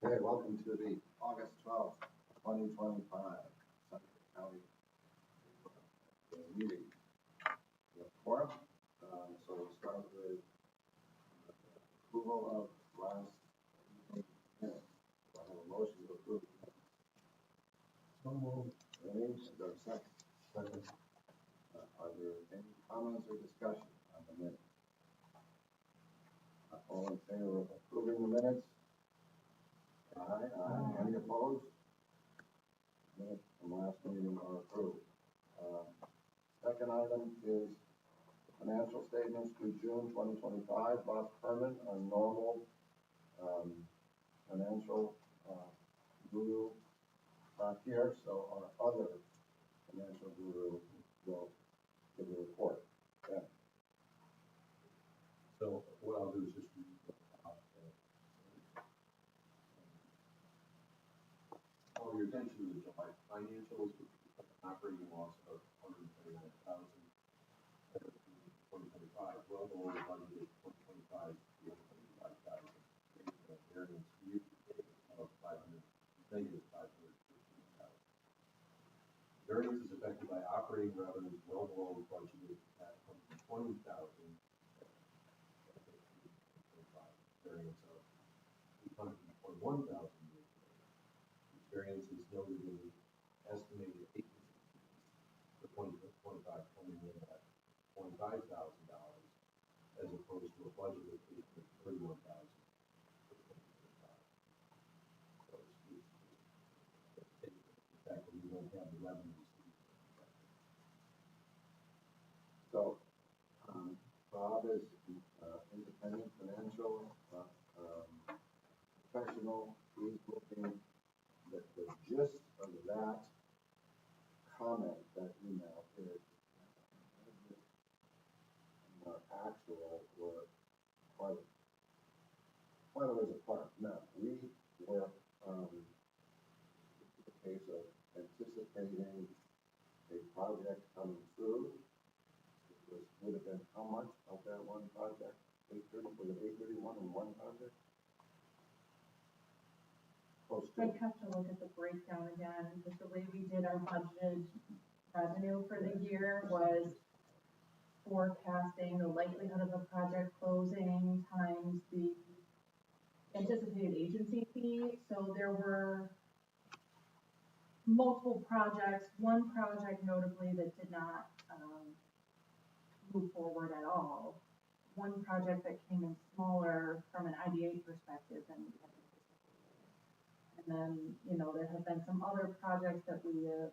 Okay, welcome to the August 12th, 2025 Suffolk County meeting. We have quorum, so we'll start with approval of last meeting minutes. I have a motion to approve. So moved. Any, is there a second? Second. Are there any comments or discussion on the minutes? All in favor of approving the minutes? Aye. Any opposed? Minutes from last meeting are approved. Second item is financial statements through June 2025. Bob Herman, our normal financial guru, not here, so our other financial guru will give a report. Yeah. So what I'll do is just call your attention to the July financials, which is an operating loss of $129,000 for 2025, well below the budget of 2025, $325,000. Variance year to date of negative $513,000. Variance is affected by operating revenues well below the budget at $120,000. Variance of $821,000. Variance is noted in the estimated agency fees for 2025 coming in at $25,000 as opposed to a budget of $831,000 for 2025. So it's the fact that we don't have the revenues. So Bob is independent financial professional. He's looking at the gist of that comment, that email is our actual were quite a ways apart. Now, we were in the case of anticipating a project coming through. Would have been how much of that one project? 830, was it 831 in one project? I'd have to look at the breakdown again, because the way we did our budgeted revenue for the year was forecasting the likelihood of a project closing times the anticipated agency fee. So there were multiple projects, one project notably that did not move forward at all. One project that came in smaller from an IDA perspective than we had anticipated. And then, you know, there have been some other projects that we have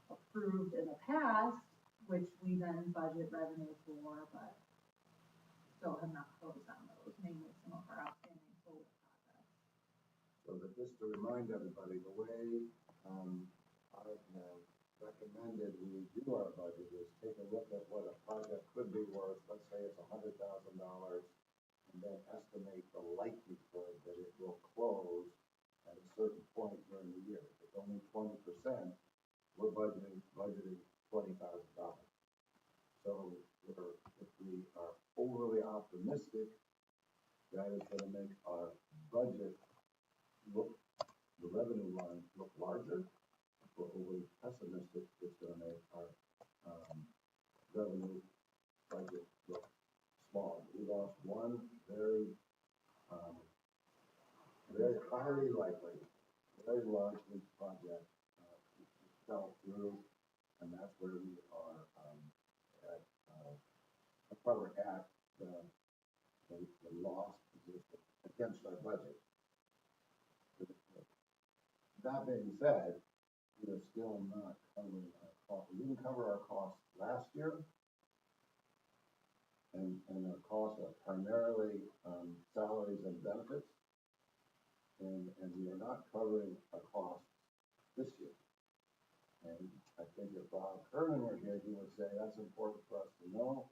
approved in the past, which we then budget revenue for, but still have not closed on those, mainly some of our outstanding solar projects. So that just to remind everybody, the way I have recommended we do our budget is take a look at what a project could be worth. Let's say it's $100,000, and then estimate the likelihood that it will close at a certain point during the year. If it's only 20%, we're budgeting $20,000. So if we are overly optimistic, that is going to make our budget look, the revenue line look larger. If we're overly pessimistic, it's going to make our revenue budget look small. We lost one very highly likely, very largely project fell through, and that's where we are at the loss position against our budget. That being said, we are still not covering our costs. We didn't cover our costs last year, and our costs are primarily salaries and benefits, and we are not covering our costs this year. And I think if Bob Herman were here, he would say that's important for us to know,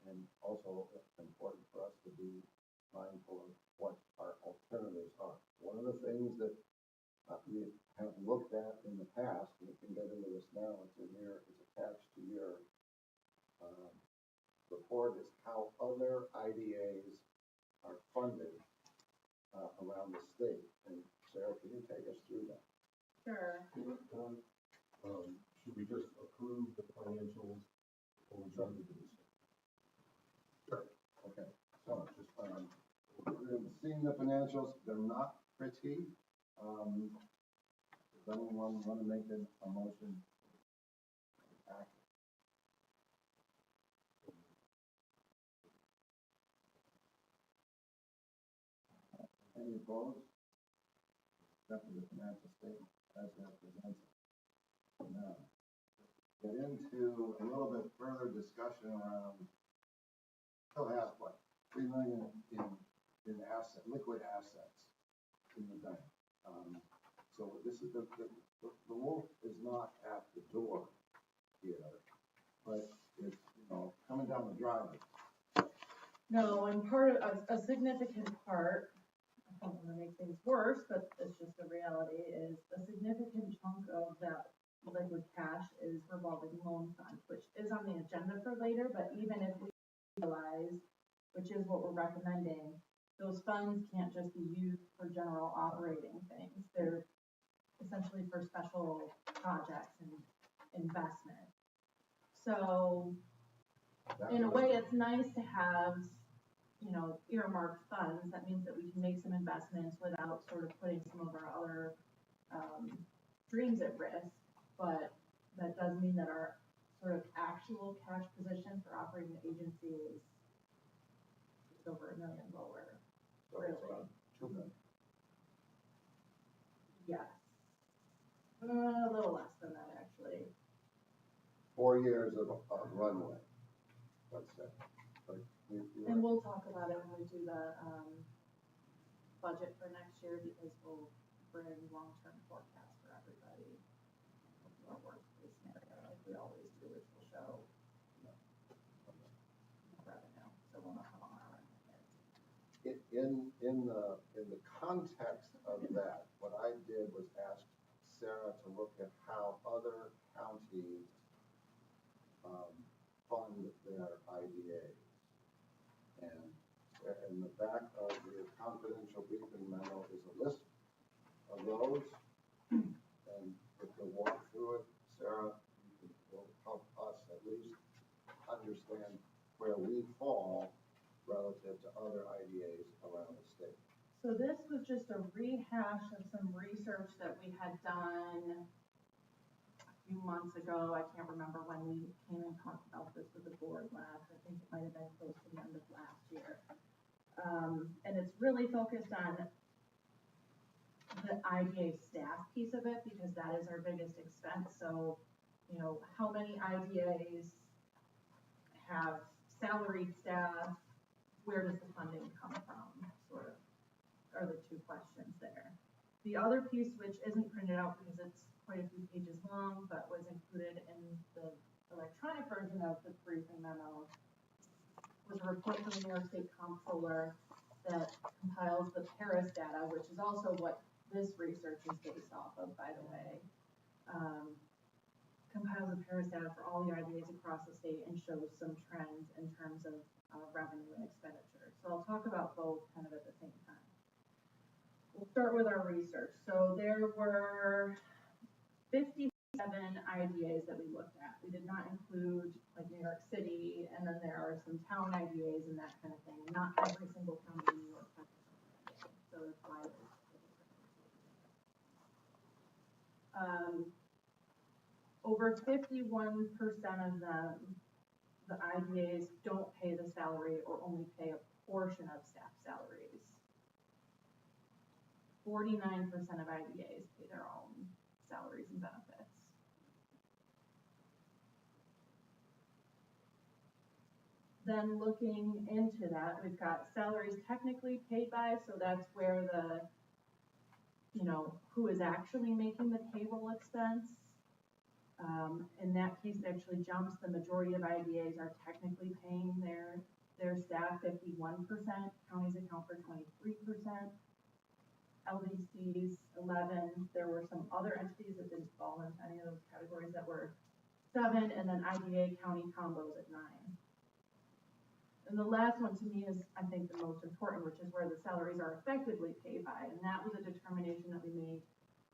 and also important for us to be mindful of what our alternatives are. One of the things that we have looked at in the past, and we can get into this now, it's attached to your report, is how other IDAs are funded around the state. And key. Does anyone want to make a motion? Any opposed? Except for the financial statement as that presented. Now, get into a little bit further discussion around, still has what, $3 million in liquid assets in the bank. So this is the wolf is not at the door here, but it's, coming down the driveway. No, and part of, a significant part, I don't want to make things worse, but it's just the reality, is a significant chunk of that liquid cash is revolving loan fund, which is on the agenda for later, but even if we realize, which is what we're recommending, those funds can't just be used for general operating things. They're essentially for special projects and investment. So in a way, it's nice to have, earmarked funds. That means that we can make some investments without sort of putting some of our other streams at risk. But that does mean that our sort of actual cash position for operating the agency is over $1 million lower. So it's around $2 million. Yes. A little less than that, actually. 4 years of runway, let's say. But And we'll talk about it when we do the budget for next year, because we'll bring long-term forecasts for everybody. Our worst case scenario, like we always do, which will show revenue. So we'll know how long our revenue is. in the context of that, what I did was ask Sarah to look at how other counties fund their IDAs. And in the back of the confidential briefing memo is a list of those. And if you walk through it, Sarah, will help us at least understand where we fall relative to other IDAs around the state. So this was just a rehash of some research that we had done a few months ago. I can't remember when we came and talked about this with the board last. I think it might have been close to the end of last year. And it's really focused on the IDA staff piece of it, because that is our biggest expense. So, how many IDAs have salaried staff? Where does the funding come from, sort of, are the two questions there. The other piece, which isn't printed out because it's quite a few pages long, but was included in the electronic version of the briefing memo, was a report from the New York State Comptroller that compiles the Paris data, which is also what this research is based off of, by the way. Compiles the Paris data for all the IDAs across the state and shows some trends in terms of revenue and expenditure. So I'll talk about both kind of at the same time. We'll start with our research. So there were 57 IDAs that we looked at. We did not include like New York City, and then there are some town IDAs and that kind of thing. Not every single county in New York has an IDA, so that's why it's over 51% of them, the IDAs don't pay the salary or only pay a portion of staff salaries. 49% of IDAs pay their own salaries and benefits. Then looking into that, we've got salaries technically paid by, so that's where the, who is actually making the payroll expense. In that case, it actually jumps. The majority of IDAs are technically paying their staff 51%. Counties account for 23%. LDCs 11. There were some other entities that didn't fall into any of those categories that were 7, and then IDA county combos at 9. And the last one to me is, I think, the most important, which is where the salaries are effectively paid by, and that was a determination that we made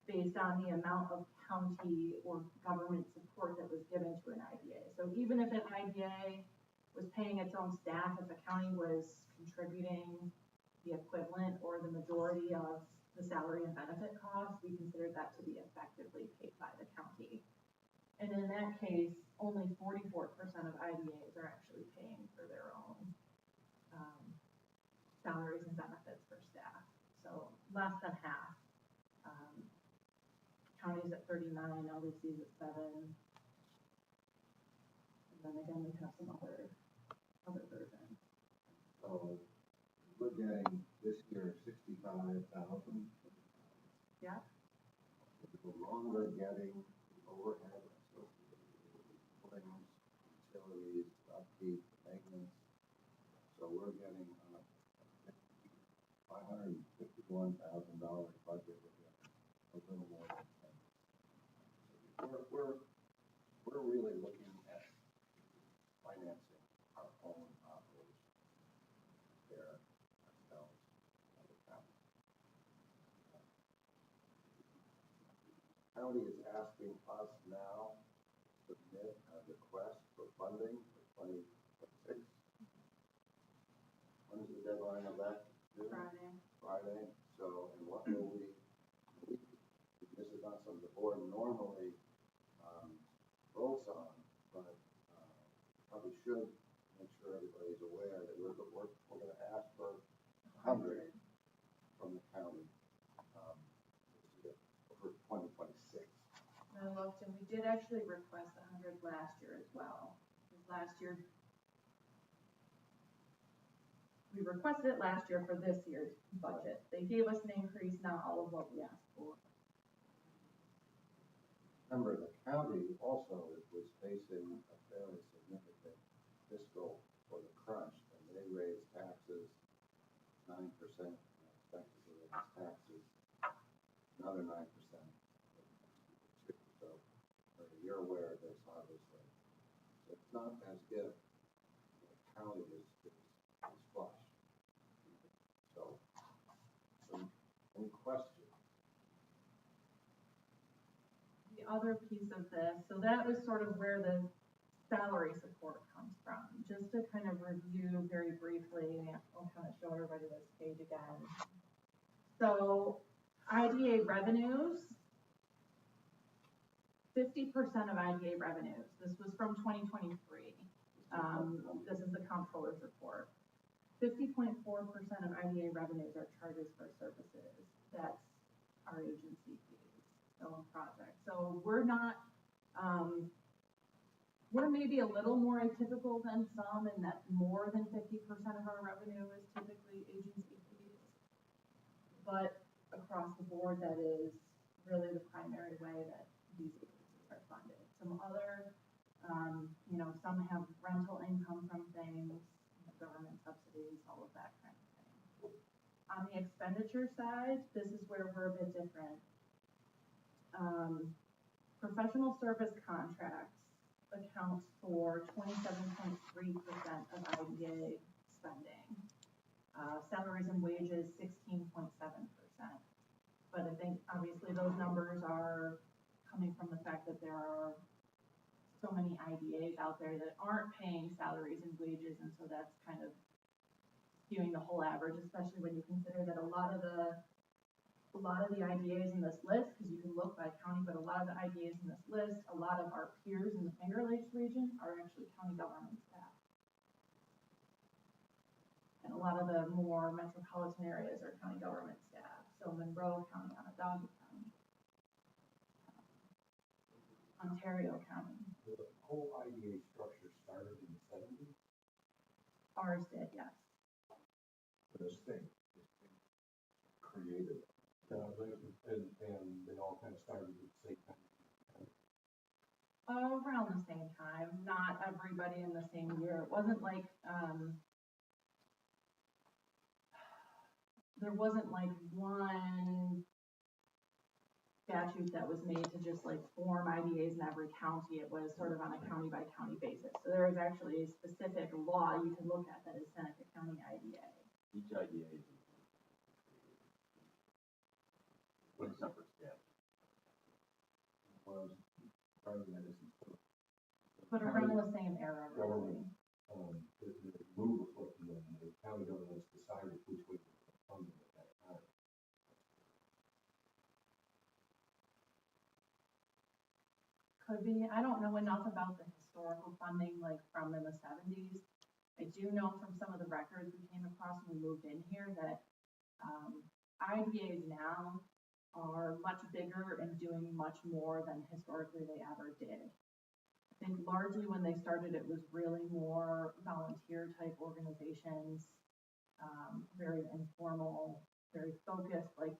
based on the amount of county or government support that was given to an IDA. So even if an IDA was paying its own staff, if a county was contributing the equivalent or the majority of the salary and benefit costs, we considered that to be effectively paid by the county. And in that case, only 44% of IDAs are actually paying for their own salaries and benefits for staff. So less than half. Counties at 39, LDCs at 7. And then again, we have some other versions. So we're getting this year 65,000. Yeah. The longer getting the overhead associated with claims, utilities, upkeep, maintenance. So we're getting $551,000 budget. We're getting a little more than 10. So we're really looking at financing our own operation there ourselves and the county. County is asking us now to submit a request for funding for 2026. When is the deadline of that? Friday. So, and what will we, this is not something the board normally votes on, but probably should make sure everybody's aware that we're going to ask for 100 from the county for 2026. I looked, and we did actually request 100 last year as well. Because last year, we requested it last year for this year's budget. They gave us an increase, not all of what we asked for. Remember, the county also was facing a fairly significant fiscal for the crunch, and they raised taxes 9%, and expected to raise taxes another 9%. So you're aware of this, obviously. So it's not as if the county is flush. So, any questions? The other piece of this, so that was sort of where the salary support comes from. Just to kind of review very briefly, I'll kind of show everybody this page again. So IDA revenues, 50% of IDA revenues. This was from 2023. This is the comptroller's report. 50.4% of IDA revenues are charges for services. That's our agency fees, so project. So we're not, we're maybe a little more atypical than some in that more than 50% of our revenue is typically agency fees. But across the board, that is really the primary way that these agencies are funded. Some other, some have rental income from things, government subsidies, all of that kind of thing. On the expenditure side, this is where we're a bit different. Professional service contracts accounts for 27.3% of IDA spending. Salaries and wages, 16.7%. But I think obviously those numbers are coming from the fact that there are so many IDAs out there that aren't paying salaries and wages, and so that's kind of skewing the whole average, especially when you consider that a lot of the IDAs in this list, because you can look by county, but a lot of the IDAs in this list, a lot of our peers in the Finger Lakes region are actually county government staff. And a lot of the more metropolitan areas are county government staff. So Monroe County, Onondaga County, Ontario County. The whole IDA structure started in the 70s? Ours did, yes. The state created. And they all kind of started at the same time. Around the same time, not everybody in the same year. It wasn't like, there wasn't like one statute that was made to just like form IDAs in every county. It was sort of on a county by county basis. So there is actually a specific law you can look at that is Seneca County IDA. Each IDA is one separate statute. Was part of that isn't. But around the same era, really. The move was what the county governments decided which way to fund it at that time. could be. I don't know enough about the historical funding, like from in the seventies. I do know from some of the records we came across when we moved in here that, IDAs now are much bigger and doing much more than historically they ever did. I think largely when they started, it was really more volunteer type organizations, very informal, very focused. Like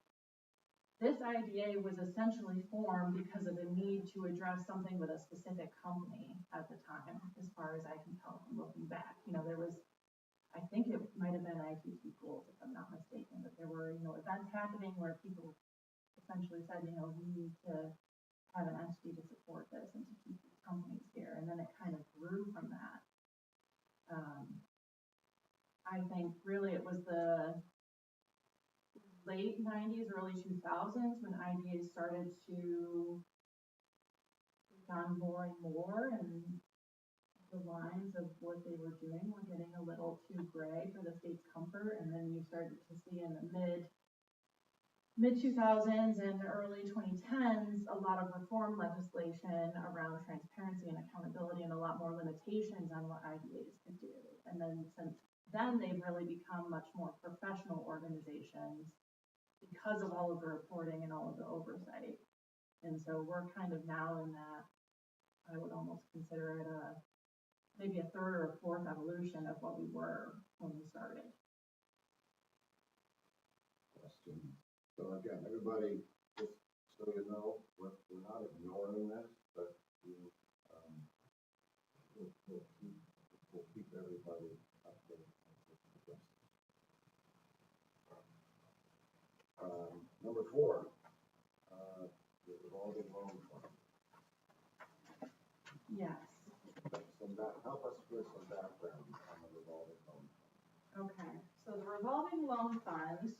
this IDA was essentially formed because of a need to address something with a specific company at the time, as far as I can tell from looking back. You know, there was, I think it might have been ITC schools, if I'm not mistaken, but there were, you know, events happening where people essentially said, you know, we need to have an entity to support this and to keep these companies here. And then it kind of grew from that. I think really it was the late 90s, early 2000s when IDAs started to take on more and more, and the lines of what they were doing were getting a little too gray for the state's comfort. And then you started to see in the mid 2000s and early 2010s, a lot of reform legislation around transparency and accountability and a lot more limitations on what IDAs could do. And then since then, they've really become much more professional organizations because of all of the reporting and all of the oversight. And so we're kind of now in that, I would almost consider it maybe a third or a fourth evolution of what we were when we started. Question. So again, everybody, just so you know, we're not ignoring this, but we'll keep everybody updated. Number 4, the revolving loan fund. Yes. Help us with some background on the revolving loan fund. Okay. So the revolving loan fund.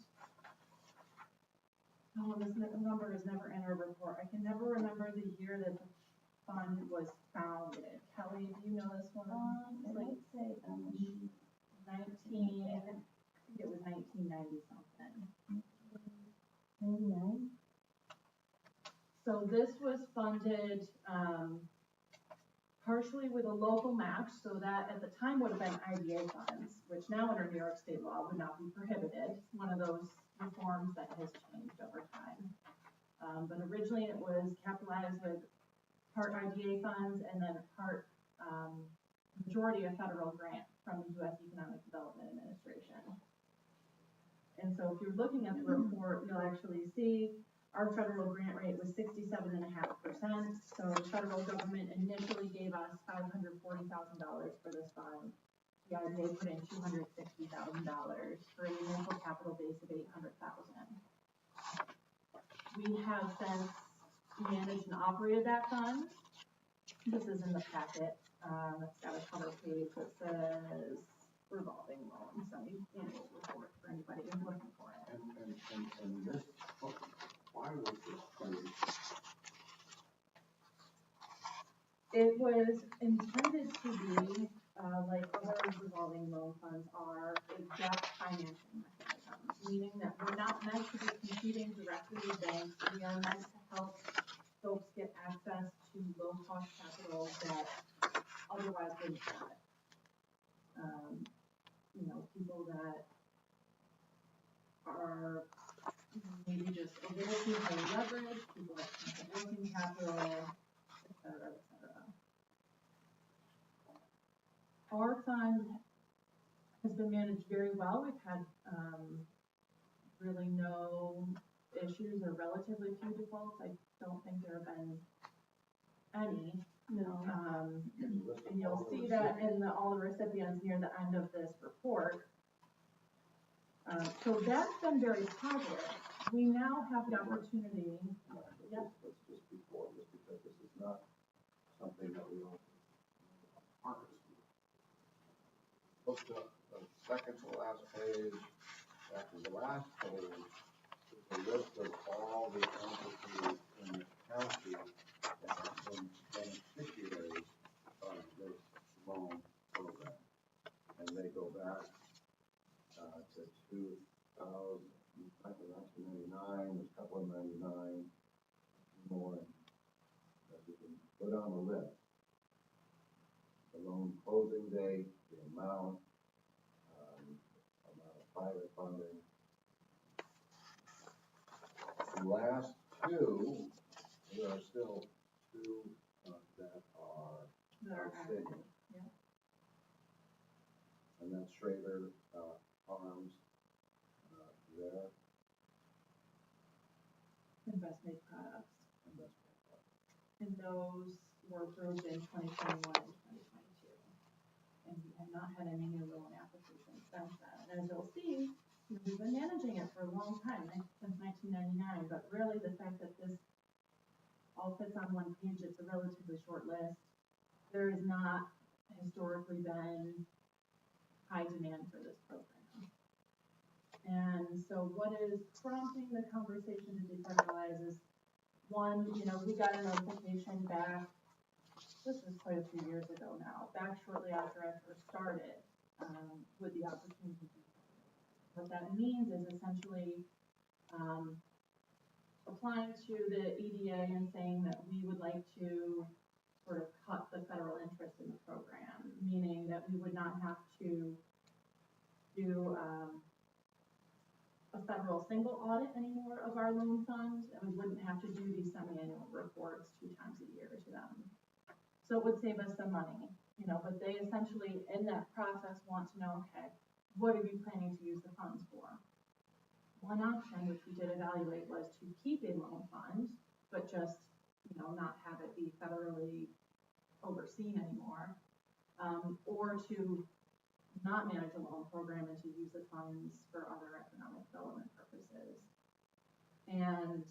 Oh, this number is never in our report. I can never remember the year that the fund was founded. Kelly, do you know this one? I'd like to say 19, I think it was 1990 something. 99. So this was funded partially with a local match, so that at the time would have been IDA funds, which now under New York state law would not be prohibited. It's one of those reforms that has changed over time. But originally it was capitalized with part IDA funds and then part majority of federal grant from the U.S. Economic Development Administration. And so if you're looking at the report, you'll actually see our federal grant rate was 67.5%. So the federal government initially gave us $540,000 for this fund. The IDA put in $260,000 for an initial capital base of $800,000. We have since managed and operated that fund. This is in the packet. It's got a cover page that says revolving loan semi-annual report for anybody who's looking for it. And this, why was this funded? It was intended to be, like other revolving loan funds are, a debt financing mechanism, meaning that we're not meant to be competing directly with banks. We are meant to help folks get access to low-cost capital that otherwise wouldn't have it. You know, people that are maybe just a little too high leverage, people that can't have working capital, et cetera, et cetera. Our fund has been managed very well. We've had really no issues or relatively few defaults. I don't think there have been any. No. And you'll see that in all the recipients near the end of this report. So that's been very positive. We now have the opportunity. Let's just before this, because this is not something that we all partners do. Look at the second to last page, after the last page, is a list of all the entities in the county that have been beneficiaries of this loan program. And they go back to 1999, there's a couple of 99 more that we can put on the list. The loan closing date, the amount of private funding. The last two, there are still two that are outstanding. active, yeah. And that's Schrader Farms there. Investment products. Investment Fund. And those were approved in 2021 and 2022. And we have not had any new loan applications since then. And as you'll see, we've been managing it for a long time, since 1999, but really the fact that this all fits on one page, it's a relatively short list. There has not historically been high demand for this program. And so what is prompting the conversation to decentralize is, one, we got a notification back, this was quite a few years ago now, back shortly after I first started, with the opportunity. What that means is essentially applying to the EDA and saying that we would like to sort of cut the federal interest in the program, meaning that we would not have to do a federal single audit anymore of our loan fund, and we wouldn't have to do these semi-annual reports 2 times a year to them. So it would save us some money, but they essentially in that process want to know, okay, what are you planning to use the funds for? One option, which we did evaluate, was to keep a loan fund, but just, not have it be federally overseen anymore, or to not manage a loan program and to use the funds for other economic development purposes. And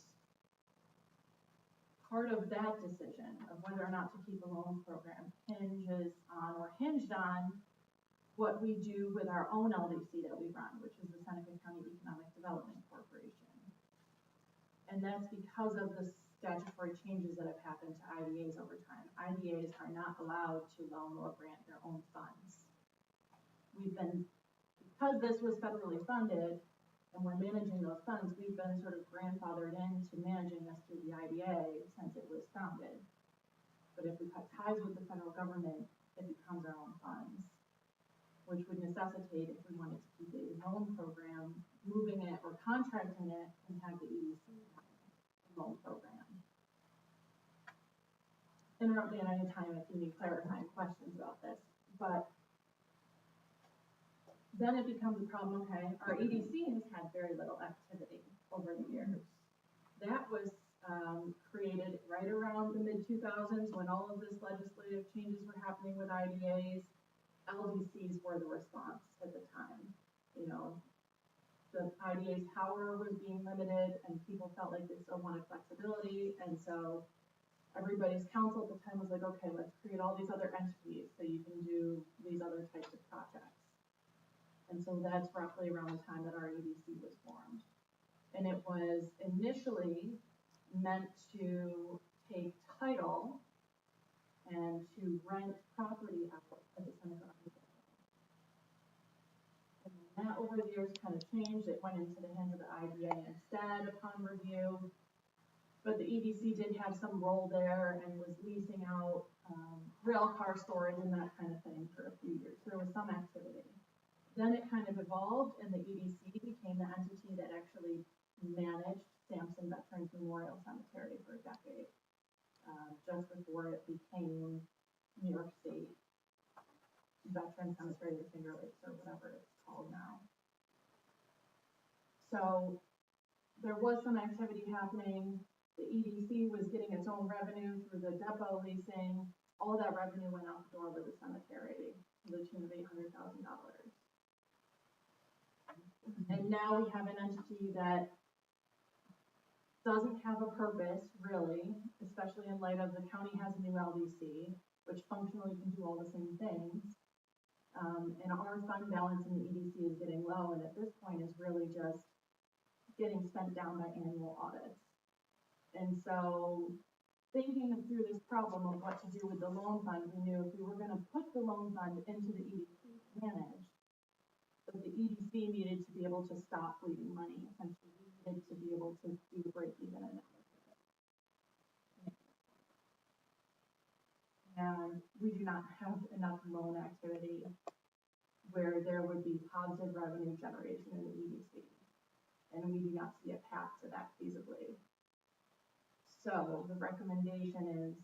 part of that decision of whether or not to keep a loan program hinged on what we do with our own LDC that we run, which is the Seneca County Economic Development Corporation. And that's because of the statutory changes that have happened to IDAs over time. IDAs are not allowed to loan or grant their own funds. Because this was federally funded and we're managing those funds, we've been sort of grandfathered into managing this through the IDA since it was founded. But if we cut ties with the federal government, it becomes our own funds, which would necessitate, if we wanted to keep a loan program, moving it or contracting it and have the EDC loan program. Interrupt me at any time if you need clarifying questions about this, but then it becomes a problem, okay, our EDC has had very little activity over the years. That was created right around the mid-2000s when all of this legislative changes were happening with IDAs. LDCs were the response at the time. The IDA's power was being limited and people felt like they still wanted flexibility, and so everybody's counsel at the time was like, okay, let's create all these other entities so you can do these other types of projects. And so that's roughly around the time that our EDC was formed. And it was initially meant to take title and to rent property out of the Seneca County. And that over the years kind of changed. It went into the hands of the IDA instead upon review. But the EDC did have some role there and was leasing out rail car storage and that kind of thing for a few years. There was some activity. Then it kind of evolved and the EDC became the entity that actually managed Sampson Veterans Memorial Cemetery for a decade, just before it became New York State Veterans Cemetery of Finger Lakes or whatever it's called now. So there was some activity happening. The EDC was getting its own revenue through the depot leasing. All that revenue went out the door with the cemetery to the tune of $800,000. And now we have an entity that doesn't have a purpose, really, especially in light of the county has a new LDC, which functionally can do all the same things. And our fund balance in the EDC is getting low, and at this point is really just getting spent down by annual audits. And so thinking through this problem of what to do with the loan fund, we knew if we were going to put the loan fund into the EDC to manage, that the EDC needed to be able to stop bleeding money, essentially. We needed to be able to do break even and we do not have enough loan activity where there would be positive revenue generation in the EDC. And we do not see a path to that feasibly. So the recommendation is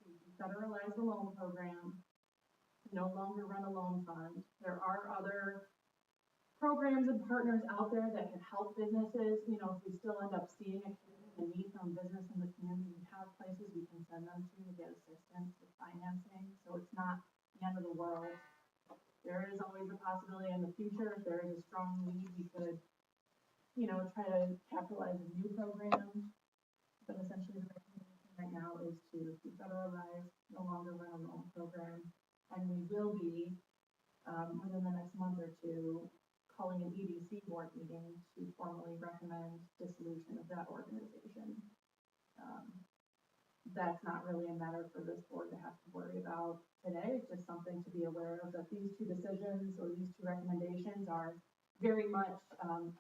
to federalize the loan program, no longer run a loan fund. There are other programs and partners out there that can help businesses. You know, if we still end up seeing a need from business in the community, we have places we can send them to get assistance with financing. So it's not the end of the world. There is always a possibility in the future, if there is a strong need, we could, you know, try to capitalize a new program. But essentially the recommendation right now is to federalize, no longer run a loan program. And we will be, within the next month or two, calling an EDC board meeting to formally recommend dissolution of that organization. That's not really a matter for this board to have to worry about today. It's just something to be aware of, that these two decisions or these two recommendations are very much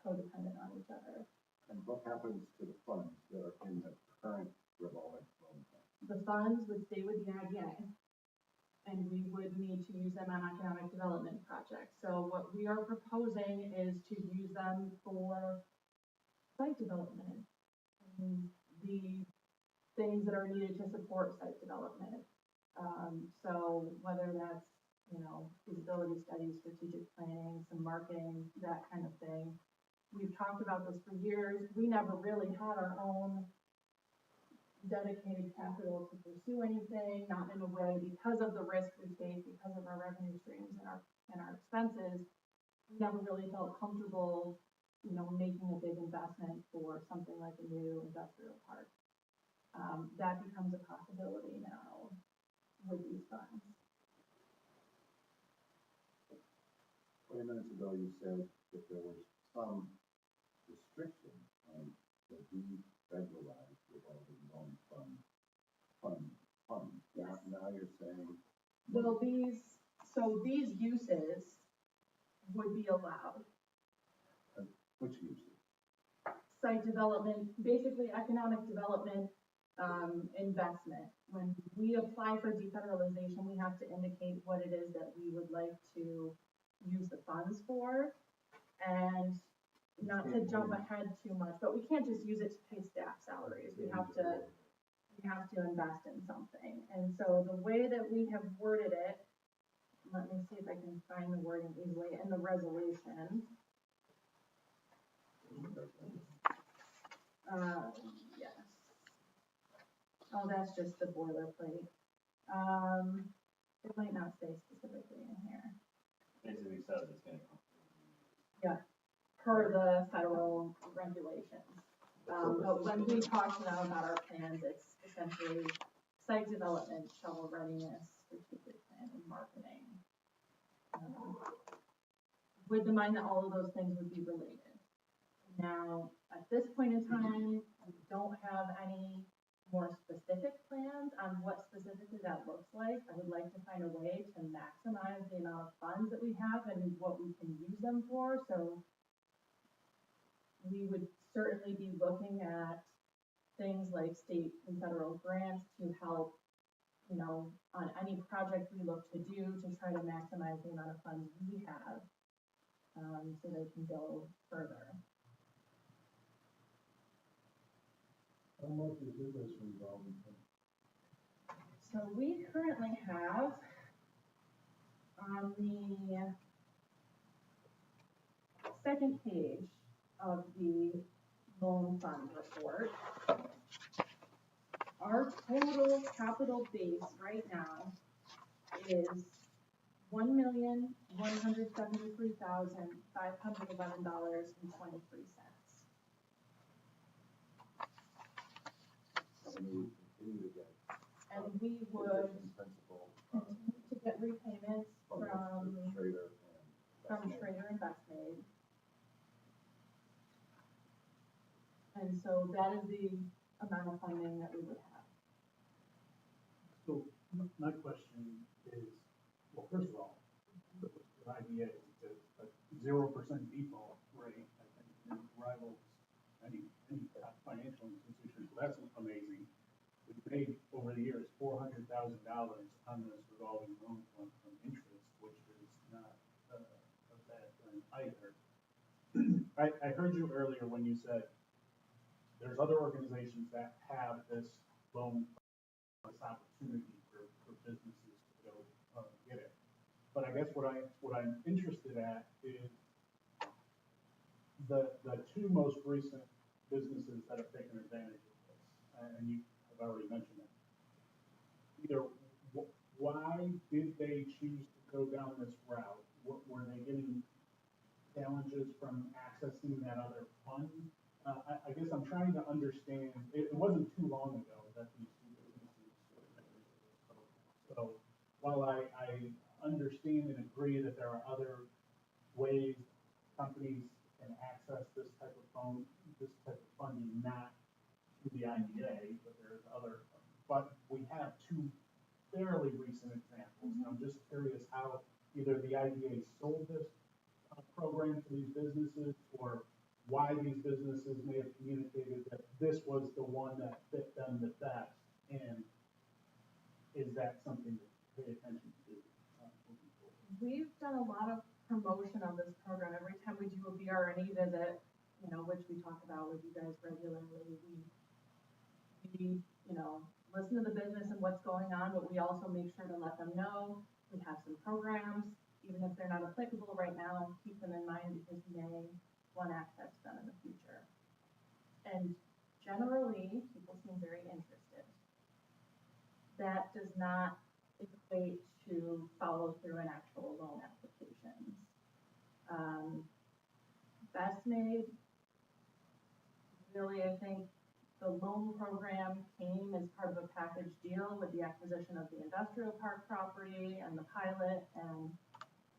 codependent on each other. And what happens to the funds that are in the current revolving loan fund? The funds would stay with the IDA, and we would need to use them on economic development projects. So what we are proposing is to use them for site development, the things that are needed to support site development. So whether that's, you know, feasibility studies, strategic planning, some marketing, that kind of thing. We've talked about this for years. We never really had our own dedicated capital to pursue anything, not in a way, because of the risk we take, because of our revenue streams and our expenses. We never really felt comfortable, you know, making a big investment for something like a new industrial park. That becomes a possibility now with these funds. 20 minutes ago, you said that there was some restriction on the defederalized revolving loan fund. Yes. Now you're saying. Well, these uses would be allowed. Which uses? Site development, basically economic development, investment. When we apply for defederalization, we have to indicate what it is that we would like to use the funds for. And not to jump ahead too much, but we can't just use it to pay staff salaries. We have to invest in something. And so the way that we have worded it, let me see if I can find the wording easily in the resolution. Yes. Oh, that's just the boilerplate. It might not say specifically in here. Basically says it's gonna come. Yeah, per the federal regulations. But when we talk to them about our plans, it's essentially site development, shovel readiness, strategic plan, and marketing. With the mind that all of those things would be related. Now, at this point in time, we don't have any more specific plans on what specifically that looks like. I would like to find a way to maximize the amount of funds that we have and what we can use them for. So we would certainly be looking at things like state and federal grants to help, you know, on any project we look to do to try to maximize the amount of funds we have, so they can go further. How much is in this revolving fund? So we currently have on the second page of the loan fund report, our total capital base right now is $1,173,511.23. And we continue to get. And we would Principal. continue to get repayments from Schrader and Bestmade. And so that is the amount of funding that we would have. So my question is, well, first of all, the idea is a 0% default rate, I think, rivals any financial institution. So that's amazing. we've made over the years $400,000 on this revolving loan fund from interest, which is not a bad thing either. I heard you earlier when you said there's other organizations that have this loan, this opportunity for businesses to go get it. But I guess what I'm interested at is the two most recent businesses that have taken advantage of this, and you have already mentioned it. Either why did they choose to go down this route? Were they getting challenges from accessing that other fund? I guess I'm trying to understand. It wasn't too long ago that these two businesses. So while I understand and agree that there are other ways companies can access this type of funding, not through the IDA, but there's other. But we have two fairly recent examples, and I'm just curious how either the IDA sold this program to these businesses, or why these businesses may have communicated that this was the one that fit them the best, and is that something to pay attention to moving forward? We've done a lot of promotion of this program. Every time we do a BRNE visit, which we talk about with you guys regularly, we listen to the business and what's going on, but we also make sure to let them know we have some programs, even if they're not applicable right now, keep them in mind because you may want access to them in the future. And generally, people seem very interested. That does not equate to follow through an actual loan applications. Best Made, really, I think the loan program came as part of a package deal with the acquisition of the industrial park property and the pilot, and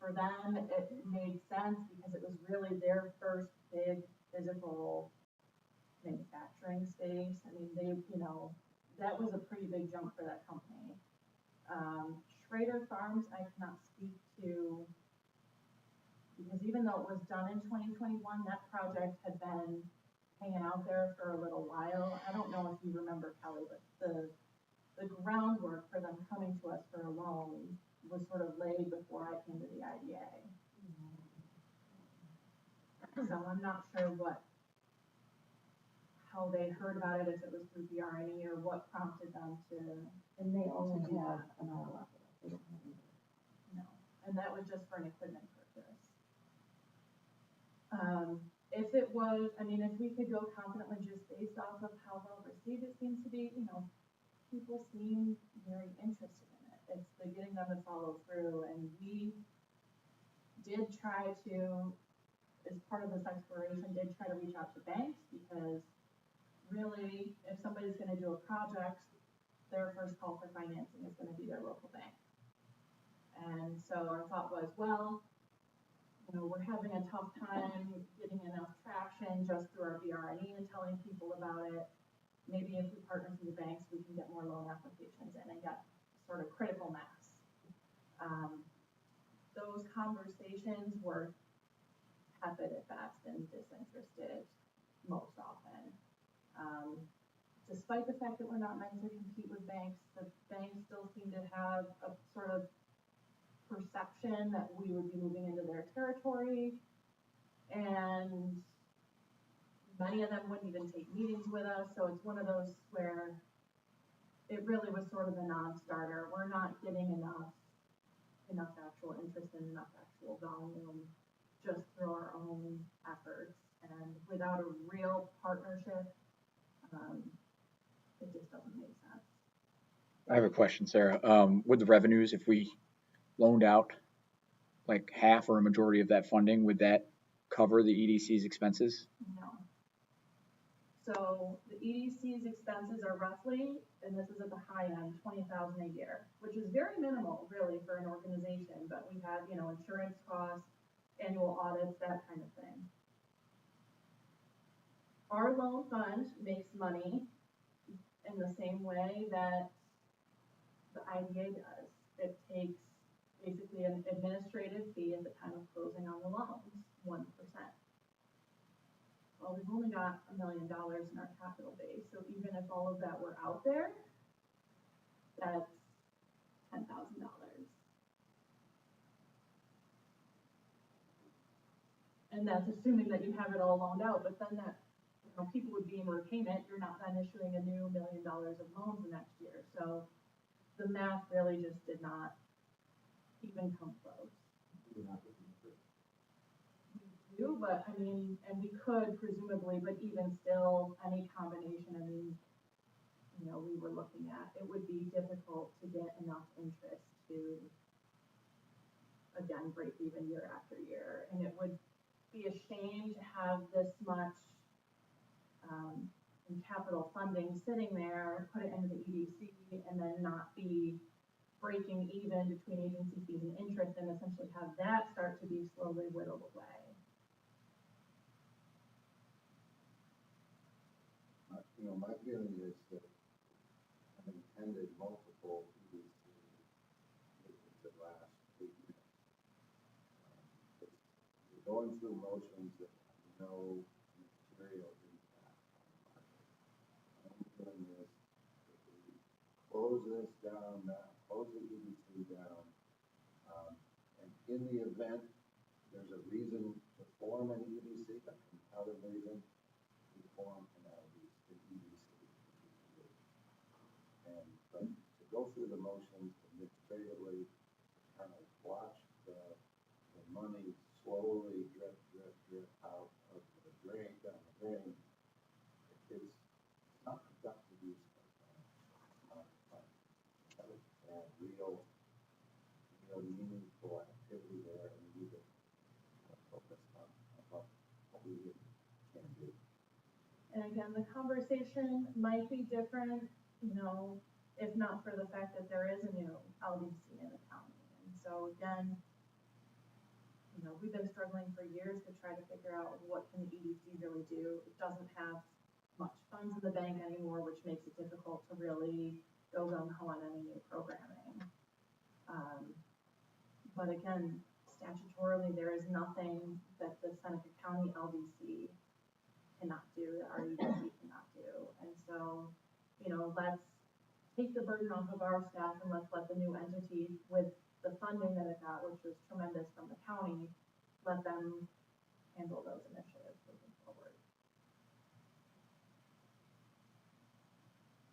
for them, it made sense because it was really their first big physical manufacturing space. I mean, that was a pretty big jump for that company. Schrader Farms, I cannot speak to, because even though it was done in 2021, that project had been hanging out there for a little while. I don't know if you remember, Kelly, but the groundwork for them coming to us for a loan was sort of laid before I came to the IDA. So I'm not sure how they heard about it, if it was through BRNE or what prompted them to. And they only do have that. an RLF. They don't have any. No, and that was just for an equipment purchase. If it was, if we could go confidently just based off of how well received it seems to be, people seem very interested in it. It's the getting them to follow through, and we did try to, as part of this exploration, did try to reach out to banks, because really, if somebody's going to do a project, their first call for financing is going to be their local bank. And so our thought was, well, we're having a tough time getting enough traction just through our BRNE and telling people about it. Maybe if we partner through the banks, we can get more loan applications in and get sort of critical mass. Those conversations were tepid at best and disinterested most often. Despite the fact that we're not meant to compete with banks, the banks still seem to have a sort of perception that we would be moving into their territory, and many of them wouldn't even take meetings with us. So it's one of those where it really was sort of a non-starter. We're not getting enough actual interest and enough actual volume just through our own efforts, and without a real partnership, it just doesn't make sense. I have a question, Sarah. With the revenues, if we loaned out like half or a majority of that funding, would that cover the EDC's expenses? No. So the EDC's expenses are roughly, and this is at the high end, $20,000 a year, which is very minimal, really, for an organization. But we have, insurance costs, annual audits, that kind of thing. Our loan fund makes money in the same way that the IDA does. It takes basically an administrative fee at the time of closing on the loans, 1%. Well, we've only got $1 million in our capital base, so even if all of that were out there, that's $10,000. And that's assuming that you have it all loaned out, but then that, you know, people would be in repayment, you're not then issuing a new $1 million of loans the next year, so the math really just did not even come close. We do, but I mean, and we could presumably, but even still, any combination, I mean, you know, we were looking at, it would be difficult to get enough interest to, again, break even year after year, and it would be a shame to have this much in capital funding sitting there, put it into the EDC, and then not be breaking even between agency fees and interest, and essentially have that start to be slowly whittled away. You know, my feeling is that I've attended multiple EDC meetings the last 8 years. You're going through motions that have no material impact on the market. I'm feeling this, if we close this down now, close the EDC down, and in the event there's a reason to form an EDC, a compelling reason to form an EDC. And but to go through the motions administratively, kind of watch the money slowly drip out of the drain, down the drain, it's not productive use of time. And real meaningful activity there, and we need to focus on what we can do. And again, the conversation might be different, you know, if not for the fact that there is a new LDC in the county. And so again, you know, we've been struggling for years to try to figure out what can the EDC really do. It doesn't have much funds in the bank anymore, which makes it difficult to really go gung-ho on any new programming. But again, statutorily, there is nothing that the Seneca County LDC cannot do, that our EDC cannot do. And so, you know, let's take the burden off of our staff and let's let the new entity, with the funding that it got, which was tremendous from the county, let them handle those initiatives moving forward.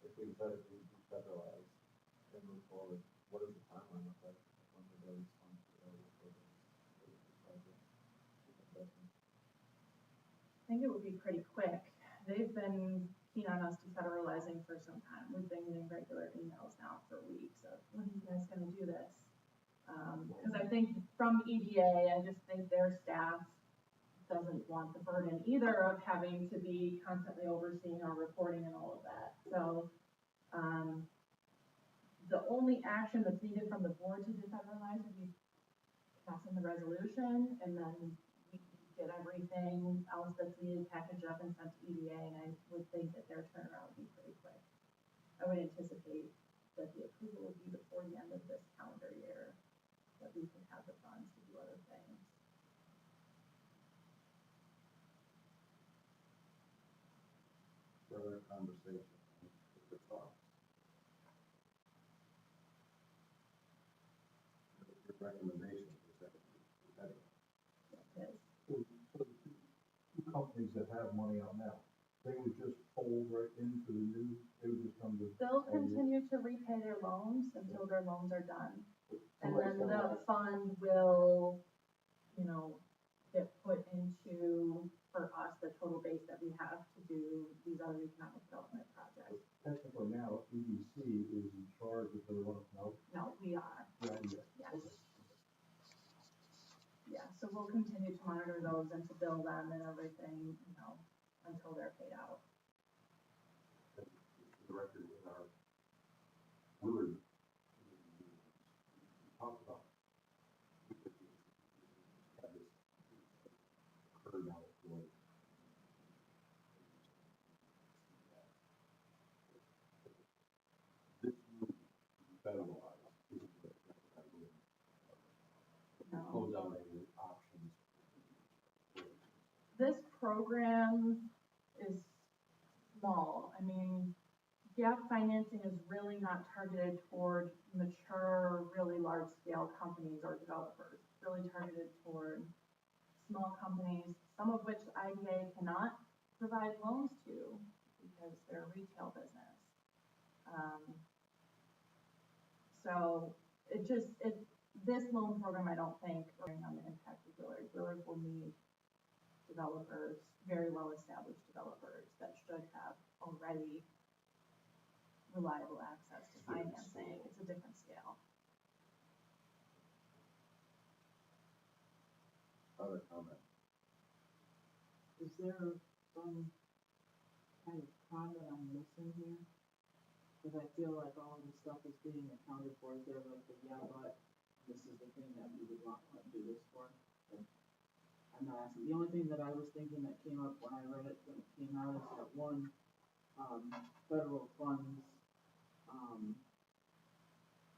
If we try to decentralize and move forward, what is the timeline look like? When do those funds available for this project? I think it would be pretty quick. They've been keen on us defederalizing for some time. We've been getting regular emails now for weeks of, when are you guys gonna do this? Because I think from EDA, I just think their staff doesn't want the burden either of having to be constantly overseeing our reporting and all of that. So the only action that's needed from the board to defederalize would be passing the resolution, and then we get everything else that's needed packaged up and sent to EDA, and I would think that their turnaround would be pretty quick. I would anticipate that the approval would be before the end of this calendar year, that we can have the funds to do other things. Further conversation with the thoughts. Your recommendation is that Yes. So the two companies that have money out now, they would just fold right into the new, they would just come to. They'll continue to repay their loans until their loans are done. And then the fund will, you know, get put into, for us, the total base that we have to do these other economic development projects. Technically now, EDC is in charge if they want to know. No, we are. Yeah. Yes. Yeah, so we'll continue to monitor those and to bill them and everything, you know, until they're paid out. The record with our Willard, we talked about have this occur now for this would be federalized. Close out any options. This program is small. I mean, gap financing is really not targeted toward mature, really large-scale companies or developers. It's really targeted toward small companies, some of which IDA cannot provide loans to because they're a retail business. So this loan program, I don't think, on the impact of Willard. Willard will need developers, very well-established developers that should have already reliable access to financing. It's a different scale. Other comments? Is there some kind of comment I'm missing here? Because I feel like all of this stuff is being accounted for. Is there like yeah, but this is the thing that we would want to do this for? And I'm not asking. The only thing that I was thinking that came up when I read it, when it came out, is that one, federal funds,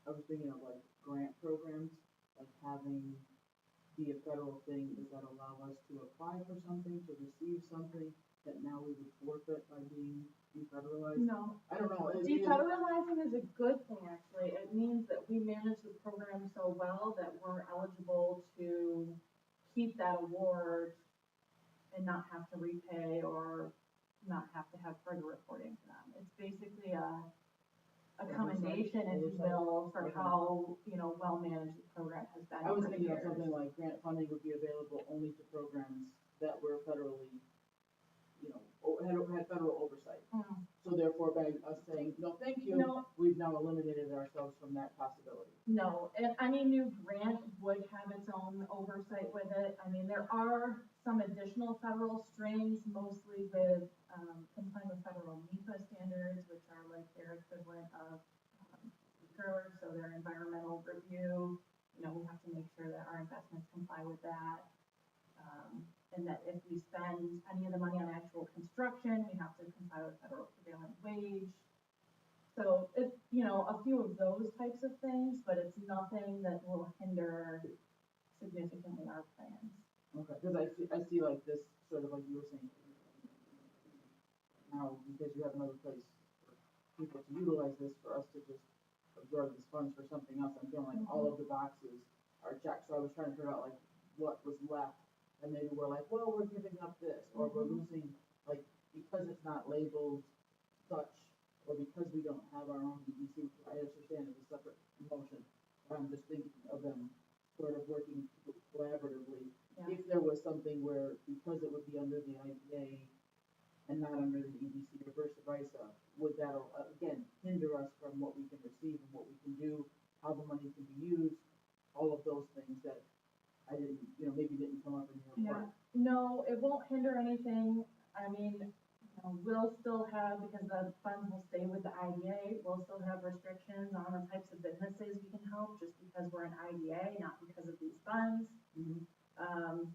I was thinking of like grant programs, like having be a federal thing. Does that allow us to apply for something, to receive something that now we would forfeit by being defederalized? No. I don't know. Defederalizing is a good thing, actually. It means that we manage the program so well that we're eligible to keep that award and not have to repay or not have to have further reporting to them. It's basically a commendation, if you will, for how, well managed the program has been. I was over the thinking of years. something like grant funding would be available only to programs that were federally, had federal oversight. Mm. So therefore, by us saying, no, thank you, No. we've now eliminated ourselves from that possibility. No, and any new grant would have its own oversight with it. I mean, there are some additional federal strings, mostly with complying with federal NEPA standards, which are like their equivalent of SECR, so their environmental review. We have to make sure that our investments comply with that. And that if we spend any of the money on actual construction, we have to comply with federal prevailing wage. So it's, a few of those types of things, but it's nothing that will hinder significantly our plans. Okay, because I see like this, sort of like you were saying, now, because you have another place for people to utilize this, for us to just absorb these funds for something else, I'm feeling like all of the boxes are checked. So I was trying to figure out like what was left, and maybe we're like, well, we're giving up this, or we're losing, like, because it's not labeled such, or because we don't have our own EDC, which I understand is a separate motion, but I'm just thinking of them sort of working collaboratively. Yeah. If there was something where, because it would be under the IDA and not under the EDC, or versa versa, would that, again, hinder us from what we can receive and what we can do, how the money can be used, all of those things that I didn't, maybe didn't come up in your report. Yeah, no, it won't hinder anything. I mean, we'll still have, because the funds will stay with the IDA, we'll still have restrictions on the types of businesses we can help just because we're an IDA, not because of these funds. Mm-hmm.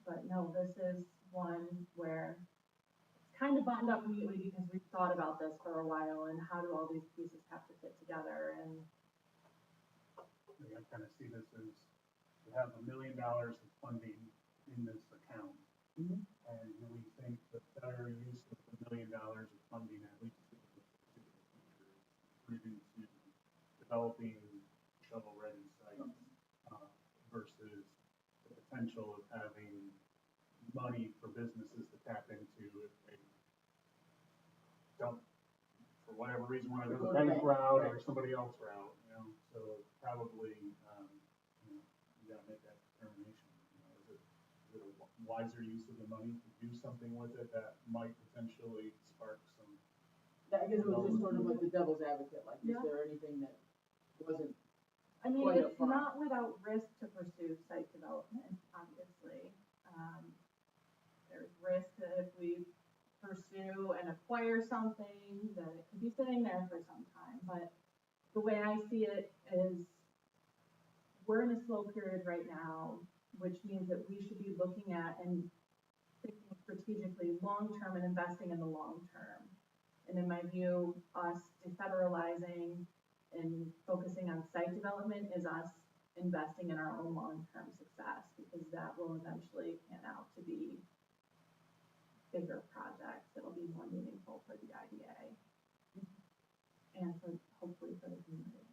But no, this is one where it's kind of buttoned up immediately because we've thought about this for a while and how do all these pieces have to fit together. And I kind of see this as we have $1 million of funding in this account. Mm-hmm. And do we think the better use of the $1 million of funding, at least in the future, is into developing shovel-ready sites versus the potential of having money for businesses to tap into if they don't, for whatever reason, want to go the bank route or somebody else route, So probably, you got to make that determination. Is it a wiser use of the money to do something with it that might potentially spark some? Yeah, I guess it was just sort of like the devil's advocate. Like, is there anything that wasn't? I mean, it's not without risk to pursue site development, obviously. There's risk that if we pursue and acquire something, that it could be sitting there for some time. But the way I see it is we're in a slow period right now, which means that we should be looking at and thinking strategically long-term and investing in the long term. And in my view, us defederalizing and focusing on site development is us investing in our own long-term success, because that will eventually pan out to be bigger projects that'll be more meaningful for the IDA. and for, hopefully for the community.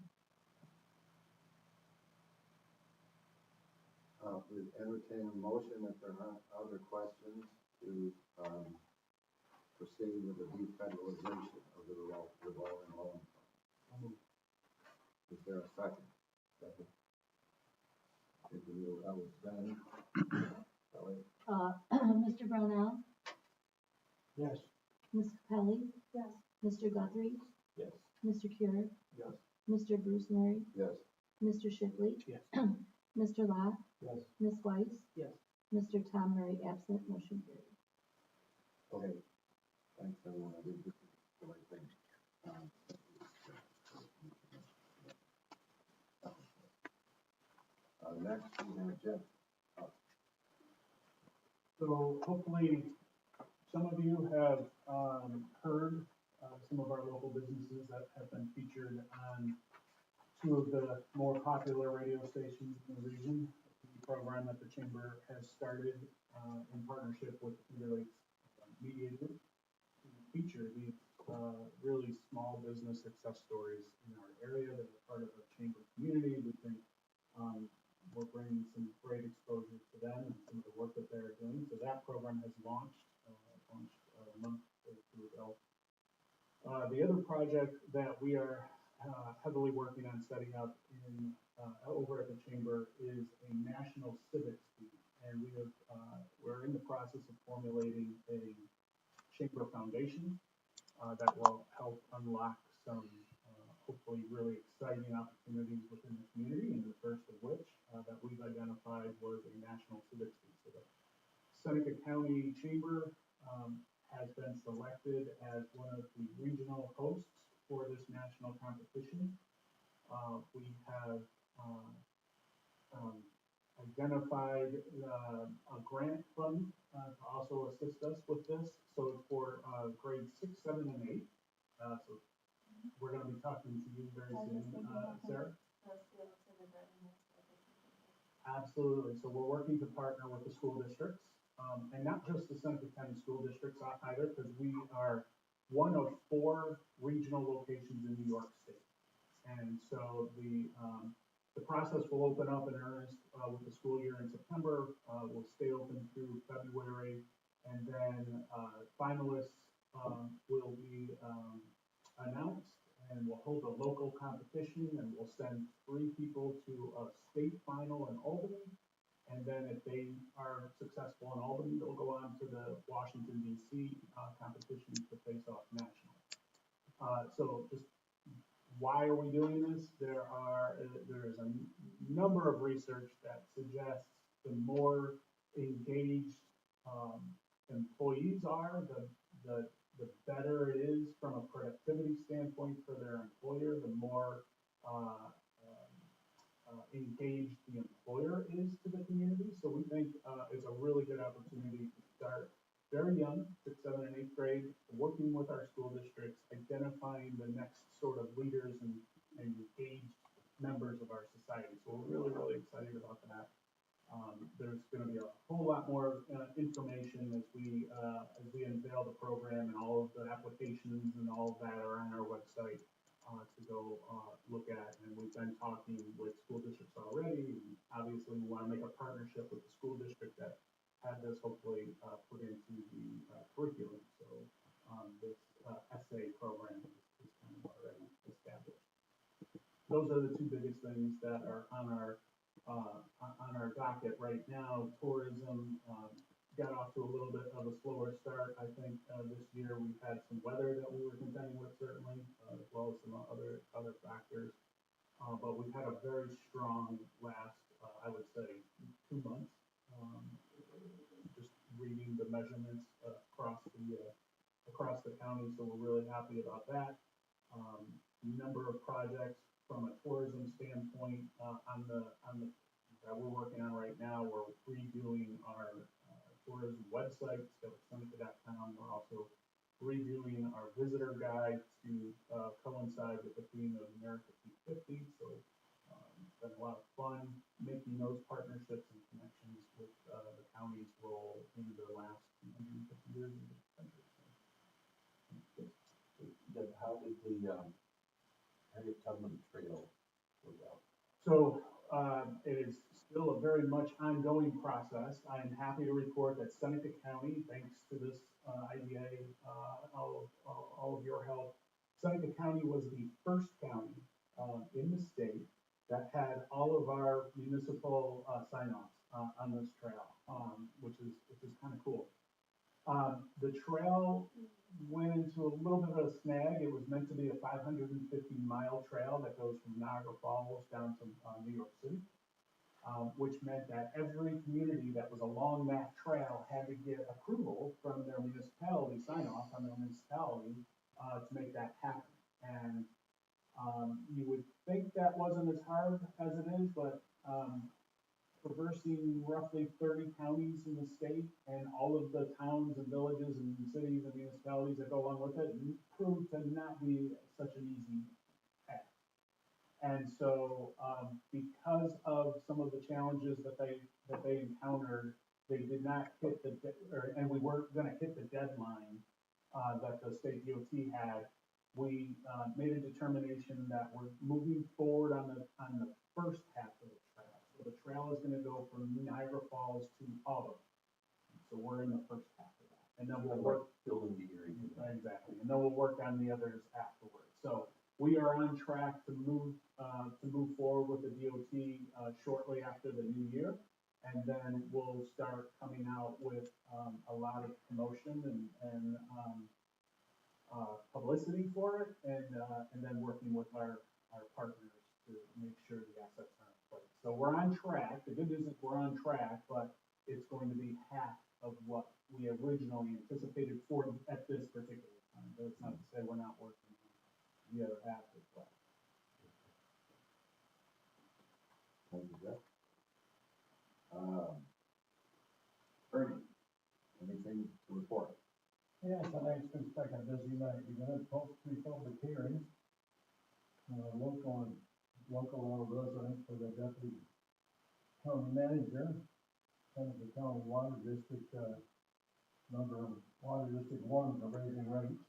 Please entertain a motion if there are not other questions to, proceed with the defederalization of the revolving loan fund. Is there a second? Second. If you, that was Ben. Kelly? Mr. Brownell, Yes. Ms. Capelli, Yes. Mr. Guthrie, Yes. Mr. Cure, Yes. Mr. Bruce Murray, Yes. Mr. Shipley, Yes. Mr. Lot, Yes. Ms. Weiss, Yes. Mr. Tom Murray, absent, motion carried. Okay. Thanks, everyone. I did the right thing. Next, we have Jeff. So hopefully, some of you have heard some of our local businesses that have been featured on two of the more popular radio stations in the region. The program that the Chamber has started in partnership with Clear Lakes Media Group to feature these really small business success stories in our area that are part of our Chamber community. We think we're bringing some great exposure to them and some of the work that they're doing. So that program has launched a month or two ago. The other project that we are heavily working on setting up in over at the Chamber is a national civics team, and we're in the process of formulating a Chamber Foundation that will help unlock some hopefully really exciting opportunities within the community, and the first of which that we've identified was a national civics team. So the Seneca County Chamber has been selected as one of the regional hosts for this national competition. We have identified a grant fund to also assist us with this. So it's for grades 6, 7, and 8. So we're going to be talking to you very soon, Sarah. Absolutely. So we're working to partner with the school districts, and not just the Seneca County School Districts either, because we are one of 4 regional locations in New York State. And so the process will open up in earnest with the school year in September. We'll stay open through February, and then finalists will be announced, and we'll hold a local competition, and we'll send 3 people to a state final in Albany. And then if they are successful in Albany, they'll go on to the Washington, D.C. Competition to face off nationally. So just why are we doing this? There is a number of research that suggests the more engaged employees are, the better it is from a productivity standpoint for their employer, the more engaged the employer is to the community. So we think it's a really good opportunity to start very young, 6th, 7th, and 8th grade, working with our school districts, identifying the next sort of leaders and engaged members of our society. So we're really, really excited about that. There's going to be a whole lot more information as we unveil the program, and all of the applications and all of that are on our website to go look at. And we've been talking with school districts already, and obviously we want to make a partnership with the school district that had this hopefully put into the curriculum. So this essay program is kind of already established. Those are the 2 biggest things that are on our docket right now. Tourism got off to a little bit of a slower start. I think this year we've had some weather that we were contending with, certainly, as well as some other factors. But we've had a very strong last, I would say, 2 months. Just reading the measurements across the county, so we're really happy about that. Number of projects from a tourism standpoint that we're working on right now. We're redoing our tourism website, Seneca.com. We're also redoing our visitor guide to coincide with the theme of America 250. So it's been a lot of fun making those partnerships and connections with the county's role in the last 250 years of this country. Deb, how did the How do you tell them the trail goes out? So, it is still a very much ongoing process. I am happy to report that Seneca County, thanks to this, IDA, all of your help, Seneca County was the first county, in the state that had all of our municipal, sign-offs, on this trail, which is kind of cool. The trail went into a little bit of a snag. It was meant to be a 550-mile trail that goes from Niagara Falls down to New York City, which meant that every community that was along that trail had to get approval from their municipality, sign off on their municipality to make that happen. And you would think that wasn't as hard as it is, but traversing roughly 30 counties in the state and all of the towns and villages and cities and municipalities that go along with it proved to not be such an easy task. And so, because of some of the challenges that they encountered, they did not hit and we weren't going to hit the deadline that the state DOT had. We made a determination that we're moving forward on the first half of the trail. So the trail is going to go from Niagara Falls to Auburn. So we're in the first half of that, and then we'll work Building the area. exactly, and then we'll work on the others afterwards. So we are on track to move forward with the DOT shortly after the new year, and then we'll start coming out with a lot of promotion and publicity for it, and then working with our partners to make sure the assets are in place. So we're on track. The good news is we're on track, but it's going to be half of what we originally anticipated for at this particular time. But it's not to say we're not working on the other half as well. Thank you, Jeff. Ernie, anything to report? Yeah, tonight's been like a busy night. We've had both three public hearings. Local resident for the deputy county manager, kind of the county water district, water district 1, the raising rates.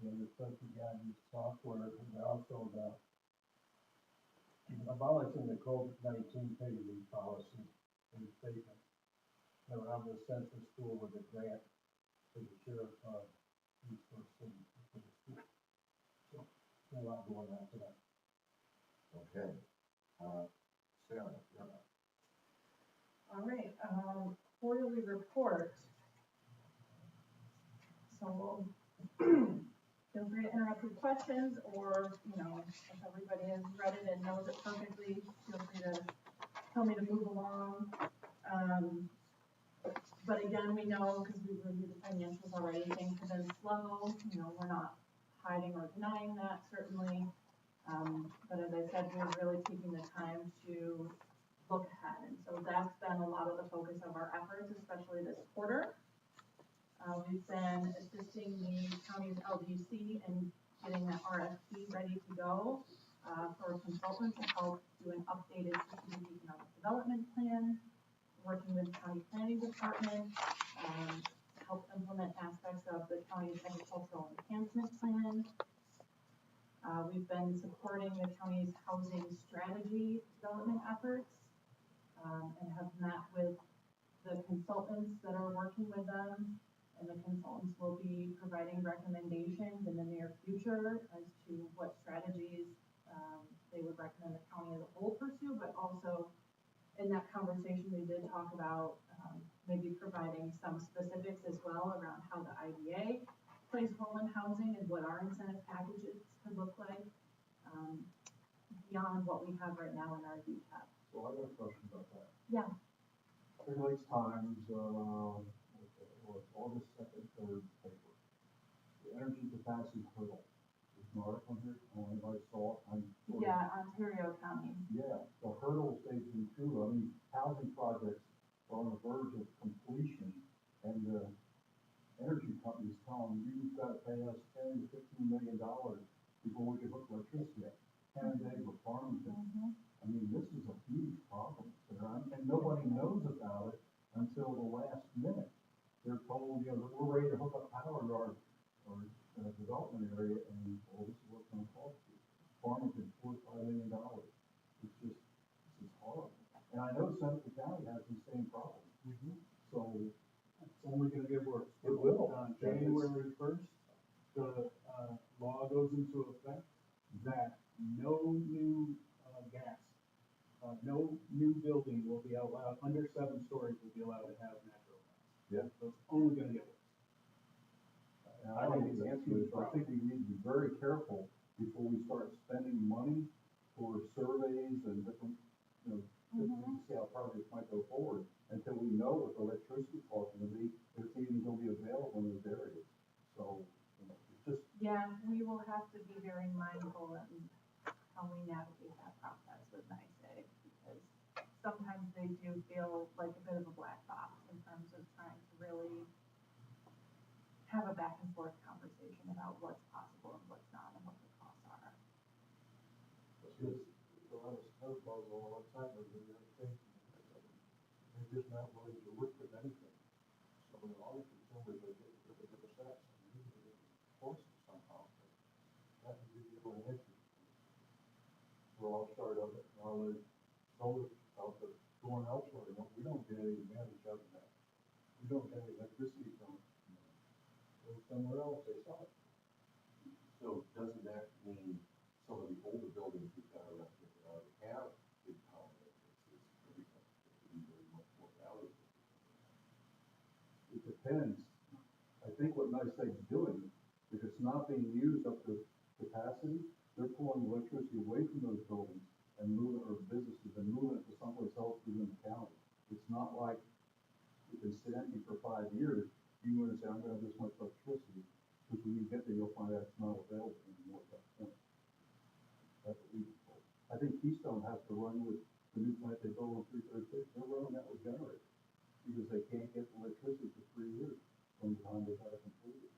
And the special guidance software, and also abolishing the COVID-19 pay leave policy in the statement. Around the central school with a grant to the sheriff, resource for the school. So, a lot going on for that. Okay. Sarah, you're up. All right, quarterly report. So feel free to interrupt with questions, or, if everybody has read it and knows it perfectly, feel free to tell me to move along. But again, we know, because we've reviewed the financials already, things have been slow. We're not hiding or denying that, certainly. But as I said, we're really taking the time to look ahead. And so that's been a lot of the focus of our efforts, especially this quarter. We've been assisting the county's LDC in getting that RFP ready to go for a consultant to help do an updated strategic economic development plan, working with the county planning department to help implement aspects of the county's agricultural enhancement plan. We've been supporting the county's housing strategy development efforts and have met with the consultants that are working with them, and the consultants will be providing recommendations in the near future as to what strategies they would recommend the county as a whole pursue, but also in that conversation we did talk about maybe providing some specifics as well around how the IDA plays a role in housing and what our incentive packages could look like beyond what we have right now in our UTAP. So I got a question about that. Yeah. Three Lakes Times, August 2nd, 3rd paper. The energy capacity hurdle. There's an article here, anybody saw it? Yeah, Ontario County. Yeah, the hurdle station 2, I mean, housing projects are on the verge of completion, and the energy companies tell them, you've got to pay us $10 to $15 million before we can hook electricity up. Canandaigua, Farmington. Mm-hmm. I mean, this is a huge problem, and nobody knows about it until the last minute. They're told, we're ready to hook up power to our development area, and well, this is what's going to cost you. Farmington, $4 or $5 million. It's just, it's horrible. And I know Seneca County has the same problem. So It's only gonna get worse. it will. On January first, the, law goes into effect that no new, gas, no new building will be allowed, under 7 stories will be allowed to have natural gas. Yeah. So it's only gonna get worse. And I don't think that's good, so I think we need to be very careful before we start spending money for surveys and different, different, see how projects might go forward, until we know what the electricity cost is gonna be, if it's even gonna be available in those areas. So, it's just, Yeah, we will have to be very mindful in how we navigate that process with NICEAG, because sometimes they do feel like a bit of a black box in terms of trying to really have a back and forth conversation about what's possible and what's not and what the costs are. it's a lot of snowfalls all the time, and they're just not willing to work with anything. So a lot of consumers are getting rid of their sets, and we need to force it somehow. That would be the only issue. We're all start of it, and all the solar out there going elsewhere, we don't get any advantage of that. We don't get any electricity from it. Go somewhere else, they sell it. So doesn't that mean some of the older buildings we've got around here that already have big power, it's pretty very much more valuable? It depends. I think what NICEAG's doing, if it's not being used up to capacity, they're pulling electricity away from those buildings and moving, or businesses, and moving it to someplace else within the county. It's not like it can sit empty for 5 years, you want to say, I'm gonna have this much electricity, because when you get there, you'll find out it's not available anymore at that point. That's what we've been told. I think Keystone has to run with the new plant they built on 336, they're running that with generators, because they can't get electricity for 3 years from the time they've had it completed.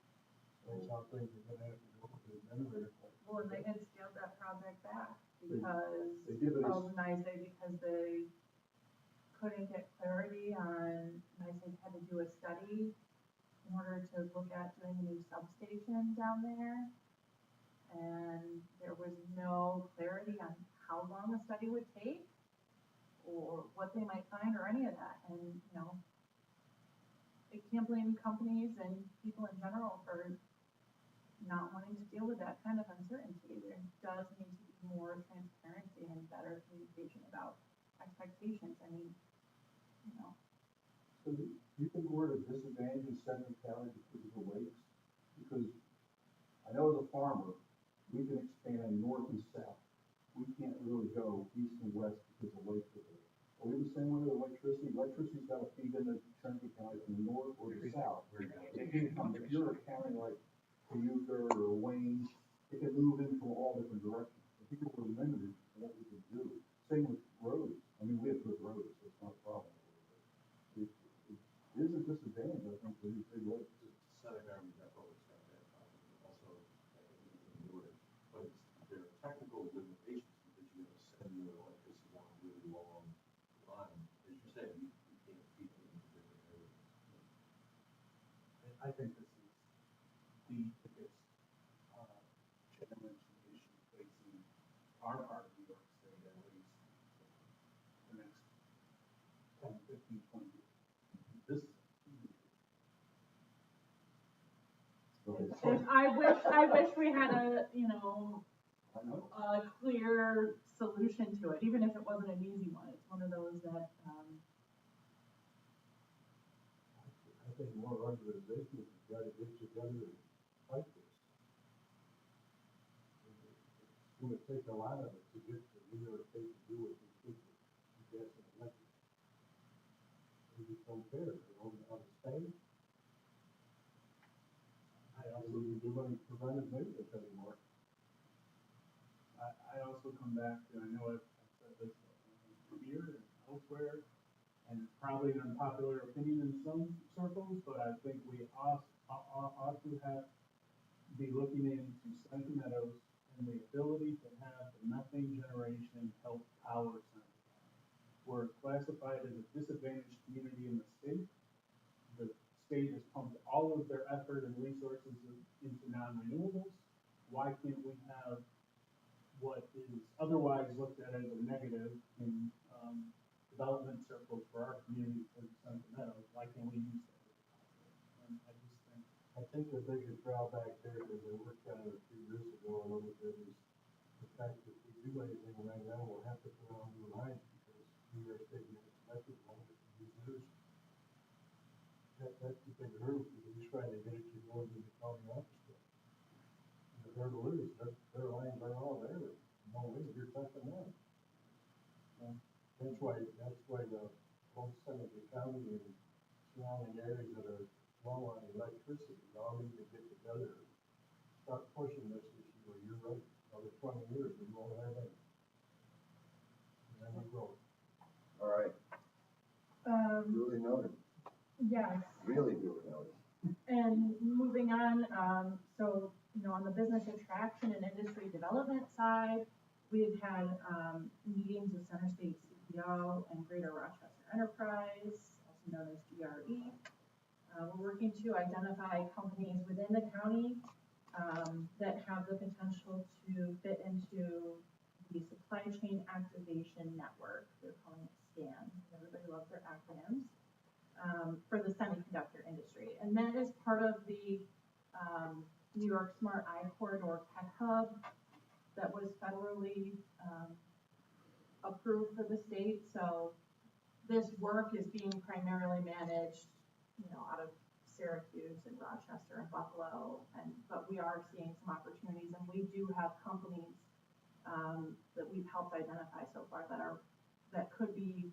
So it's not things are gonna have to go with the generator. Well, and they had scaled that project back because They did, but of NICEAG, because they couldn't get clarity on, NICEAG had to do a study in order to look at doing a new substation down there. And there was no clarity on how long the study would take or what they might find or any of that. And, I can't blame companies and people in general for not wanting to deal with that kind of uncertainty. There does need to be more transparency and better communication about expectations. I mean, So you think we're at a disadvantage in Seneca County because of the lakes? Because I know as a farmer, we can expand north and south. We can't really go east and west because the lakes are there. Are we the same way with electricity? Electricity's got to feed into Seneca County from the north or the south. If you're a county like Cayuga or Wayne, it can move in from all different directions. And people were limited in what we could do. Same with roads. I mean, we have good roads, so it's not a problem. It is a disadvantage, I think, for these big lakes. Seneca Army Depot has got that problem, also, but there are technical limitations because you have to send your electricity on a really long line. As you said, you can't feed it into different areas. I think this is the biggest, challenge and issue facing our part of New York State, at least the next 10, 15, 20 years. This is I wish we had a, I know. a clear solution to it, even if it wasn't an easy one. It's one of those that, I think more organizations have got to get together and fight this. It's going to take a lot of it to get the New York State to do what they should do. Gas and electric. They just don't care. They're on the state. I don't really do any preventive maintenance anymore. I also come back to, I know I've said this here and elsewhere, and it's probably an unpopular opinion in some circles, but I think we ought to be looking into Seneca Meadows and the ability to have the methane generation help power Seneca County. We're classified as a disadvantaged community in the state. The state has pumped all of their effort and resources into non-renewables. Why can't we have what is otherwise looked at as a negative in, development circles for our community, for the Central Meadows, why can't we use that as a positive? And I just think, I think the biggest drawback there, because I worked on it a few years ago, and looked at is the fact that if we do anything right now, we'll have to put on new lines because New York State municipalities won't use theirs. That's the big hurdle, because he's trying to get it to go to the county office. And the hurdle is, their lines are all there, no way, you're touching them. That's why the whole Seneca County and surrounding areas that are low on electricity, all need to get together, start pushing this issue, or you're right, another 20 years, we won't have any. And then we grow. All right, duly noted, Yes. really duly noted. And moving on, so, on the business attraction and industry development side, we've had, meetings with Center State CPO and Greater Rochester Enterprise, also known as GRE. We're working to identify companies within the county, that have the potential to fit into the supply chain activation network. They're calling it SCAN. Everybody loves their acronyms. For the semiconductor industry. And that is part of the New York Smart Eye Corridor Tech Hub that was federally approved for the state. So this work is being primarily managed, out of Syracuse and Rochester and Buffalo. But we are seeing some opportunities, and we do have companies that we've helped identify so far that could be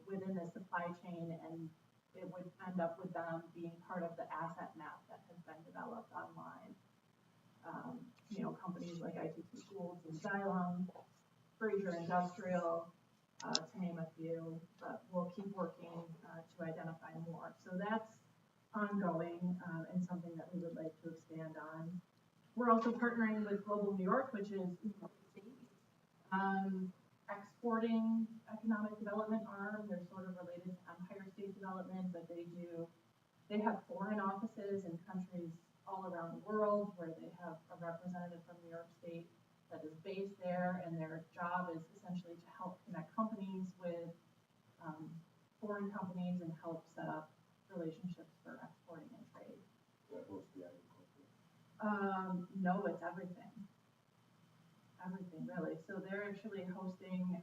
within the supply chain, and it would end up with them being part of the asset map that has been developed online. Companies like ITT Schools and Xylem, Fraser Industrial, to name a few, but we'll keep working to identify more. So that's ongoing and something that we would like to expand on. We're also partnering with Global New York, which is exporting economic development arm. They're sort of related to Empire State Development, but they have foreign offices in countries all around the world where they have a representative from New York State that is based there, and their job is essentially to help connect companies with foreign companies and help set up relationships for exporting and trade. That mostly agriculture. No, it's everything. Everything, really. So they're actually hosting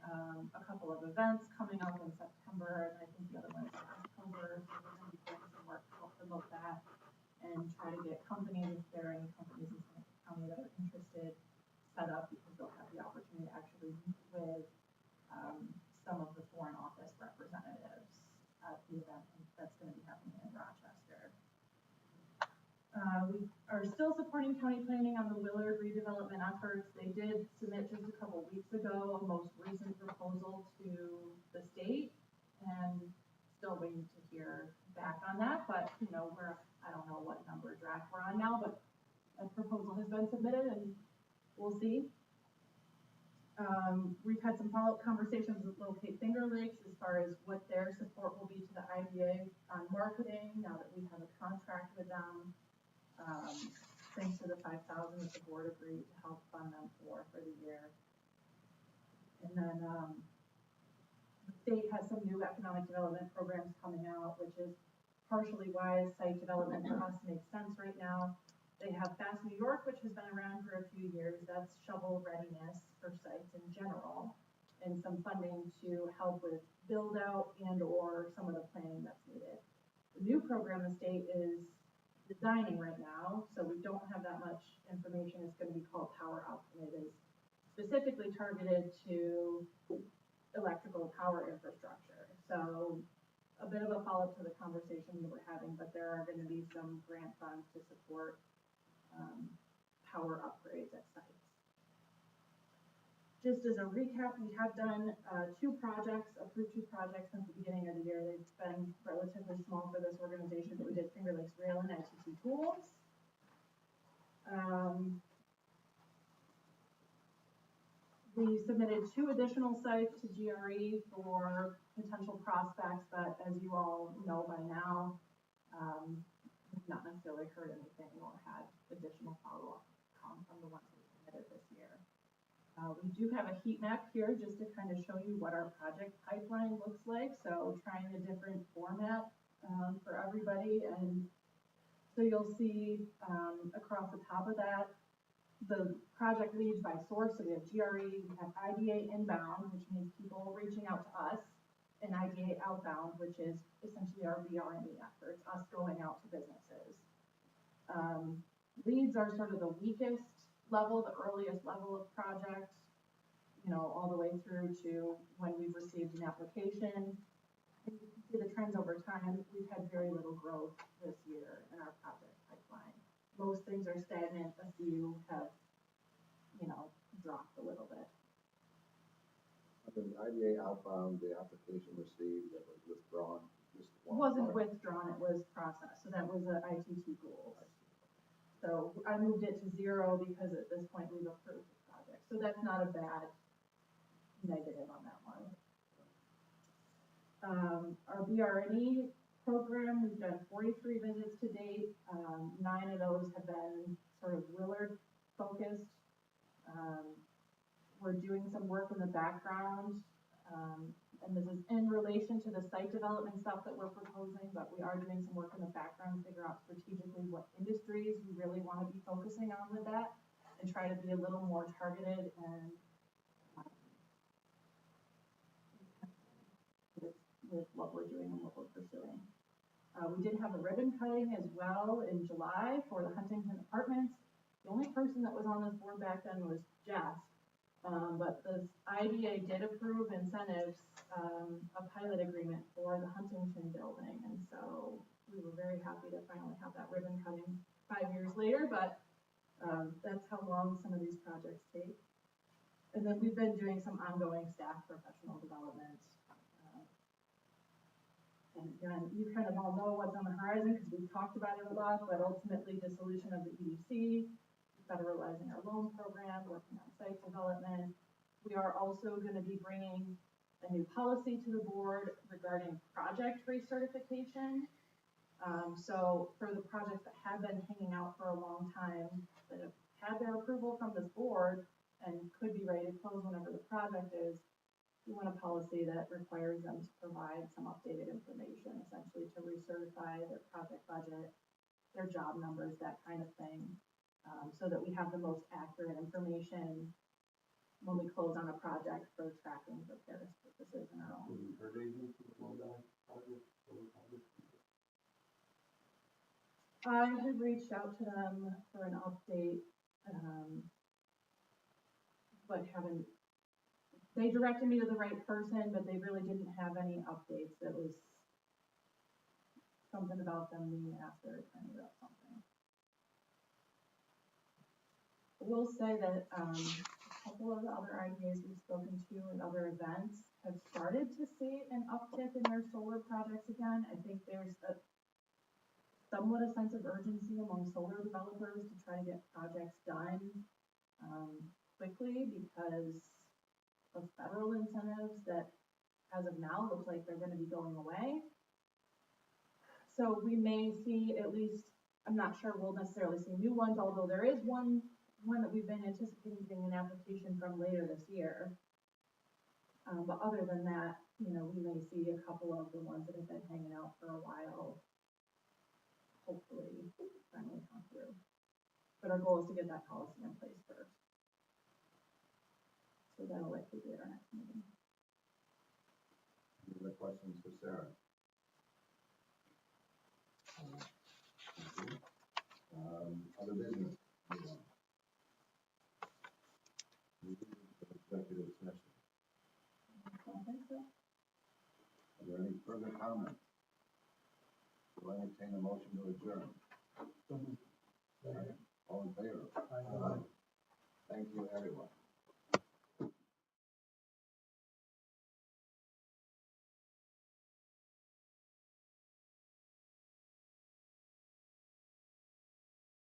a couple of events coming up in September, and I think the other one is in October. So we're going to be doing some work to help promote that and try to get companies, if there are any companies in Seneca County that are interested, set up, because they'll have the opportunity to actually meet with some of the foreign office representatives at the event that's going to be happening in Rochester. We are still supporting county planning on the Willard redevelopment efforts. They did submit just a couple weeks ago a most recent proposal to the state, and still waiting to hear back on that. But I don't know what number draft we're on now, but a proposal has been submitted, and we'll see. We've had some follow-up conversations with Locate Finger Lakes as far as what their support will be to the IDA on marketing now that we have a contract with them. Thanks to the $5,000 that the board agreed to help fund them for the year. And then the state has some new economic development programs coming out, which is partially why site development for us makes sense right now. They have Fast New York, which has been around for a few years. That's shovel readiness for sites in general, and some funding to help with build out and or some of the planning that's needed. The new program the state is designing right now, so we don't have that much information. It's going to be called Power Up, and it is specifically targeted to electrical power infrastructure. So a bit of a follow-up to the conversation we were having, but there are going to be some grant funds to support power upgrades at sites. Just as a recap, we have done approved two projects since the beginning of the year. They've been relatively small for this organization, but we did Finger Lakes Rail and ITT Tools. We submitted 2 additional sites to GRE for potential prospects, but as you all know by now, we've not necessarily heard anything or had additional follow-up from the ones we submitted this year. We do have a heat map here just to kind of show you what our project pipeline looks like. So trying a different format for everybody. And so you'll see across the top of that, the project leads by source. So we have GRE, we have IDA inbound, which means people reaching out to us, and IDA outbound, which is essentially our BR&E efforts, us going out to businesses. Leads are sort of the weakest level, the earliest level of project, you know, all the way through to when we've received an application. And you can see the trends over time. We've had very little growth this year in our project pipeline. Most things are stagnant, a few have, you know, dropped a little bit. The IDA outbound, the application received that was withdrawn, just It one. wasn't withdrawn, it was processed, so that was the ITT goals. So I moved it to 0 because at this point we've approved the project. So that's not a bad negative on that one. Our BR&E program, we've done 43 visits to date. 9 of those have been sort of Willard focused. We're doing some work in the background, and this is in relation to the site development stuff that we're proposing, but we are doing some work in the background to figure out strategically what industries we really want to be focusing on with that, and try to be a little more targeted and with what we're doing and what we're pursuing. We did have a ribbon cutting as well in July for the Huntington Apartments. The only person that was on this board back then was Jeff. But the IDA did approve incentives, a pilot agreement for the Huntington building. And so we were very happy to finally have that ribbon cutting 5 years later, but that's how long some of these projects take. And then we've been doing some ongoing staff professional development. And again, you kind of all know what's on the horizon because we've talked about it a lot, but ultimately dissolution of the EDC, federalizing our loan program, working on site development. We are also going to be bringing a new policy to the board regarding project recertification. So for the projects that have been hanging out for a long time, that have had their approval from this board and could be ready to close whenever the project is, we want a policy that requires them to provide some updated information, essentially to recertify their project budget, their job numbers, that kind of thing. So that we have the most accurate information when we close on a project for tracking for Paris purposes and our own. Have you heard anything from the Lodi project? I had reached out to them for an update, but haven't. They directed me to the right person, but they really didn't have any updates. It was something about them being asked their attorney about something. I will say that a couple of the other IDAs we've spoken to at other events have started to see an uptick in their solar projects again. I think there's somewhat a sense of urgency among solar developers to try to get projects done quickly because of federal incentives that, as of now, look like they're going to be going away. So we may see at least, I'm not sure we'll necessarily see new ones, although there is one that we've been anticipating getting an application from later this year. But other than that, you know, we may see a couple of the ones that have been hanging out for a while, hopefully finally come through. But our goal is to get that policy in place first. So that'll likely be at our next meeting. Any other questions for Sarah? Other business? Executive session. I don't think so. Are there any further comments? Will entertain a motion to adjourn. All in favor? Aye. Thank you, everyone.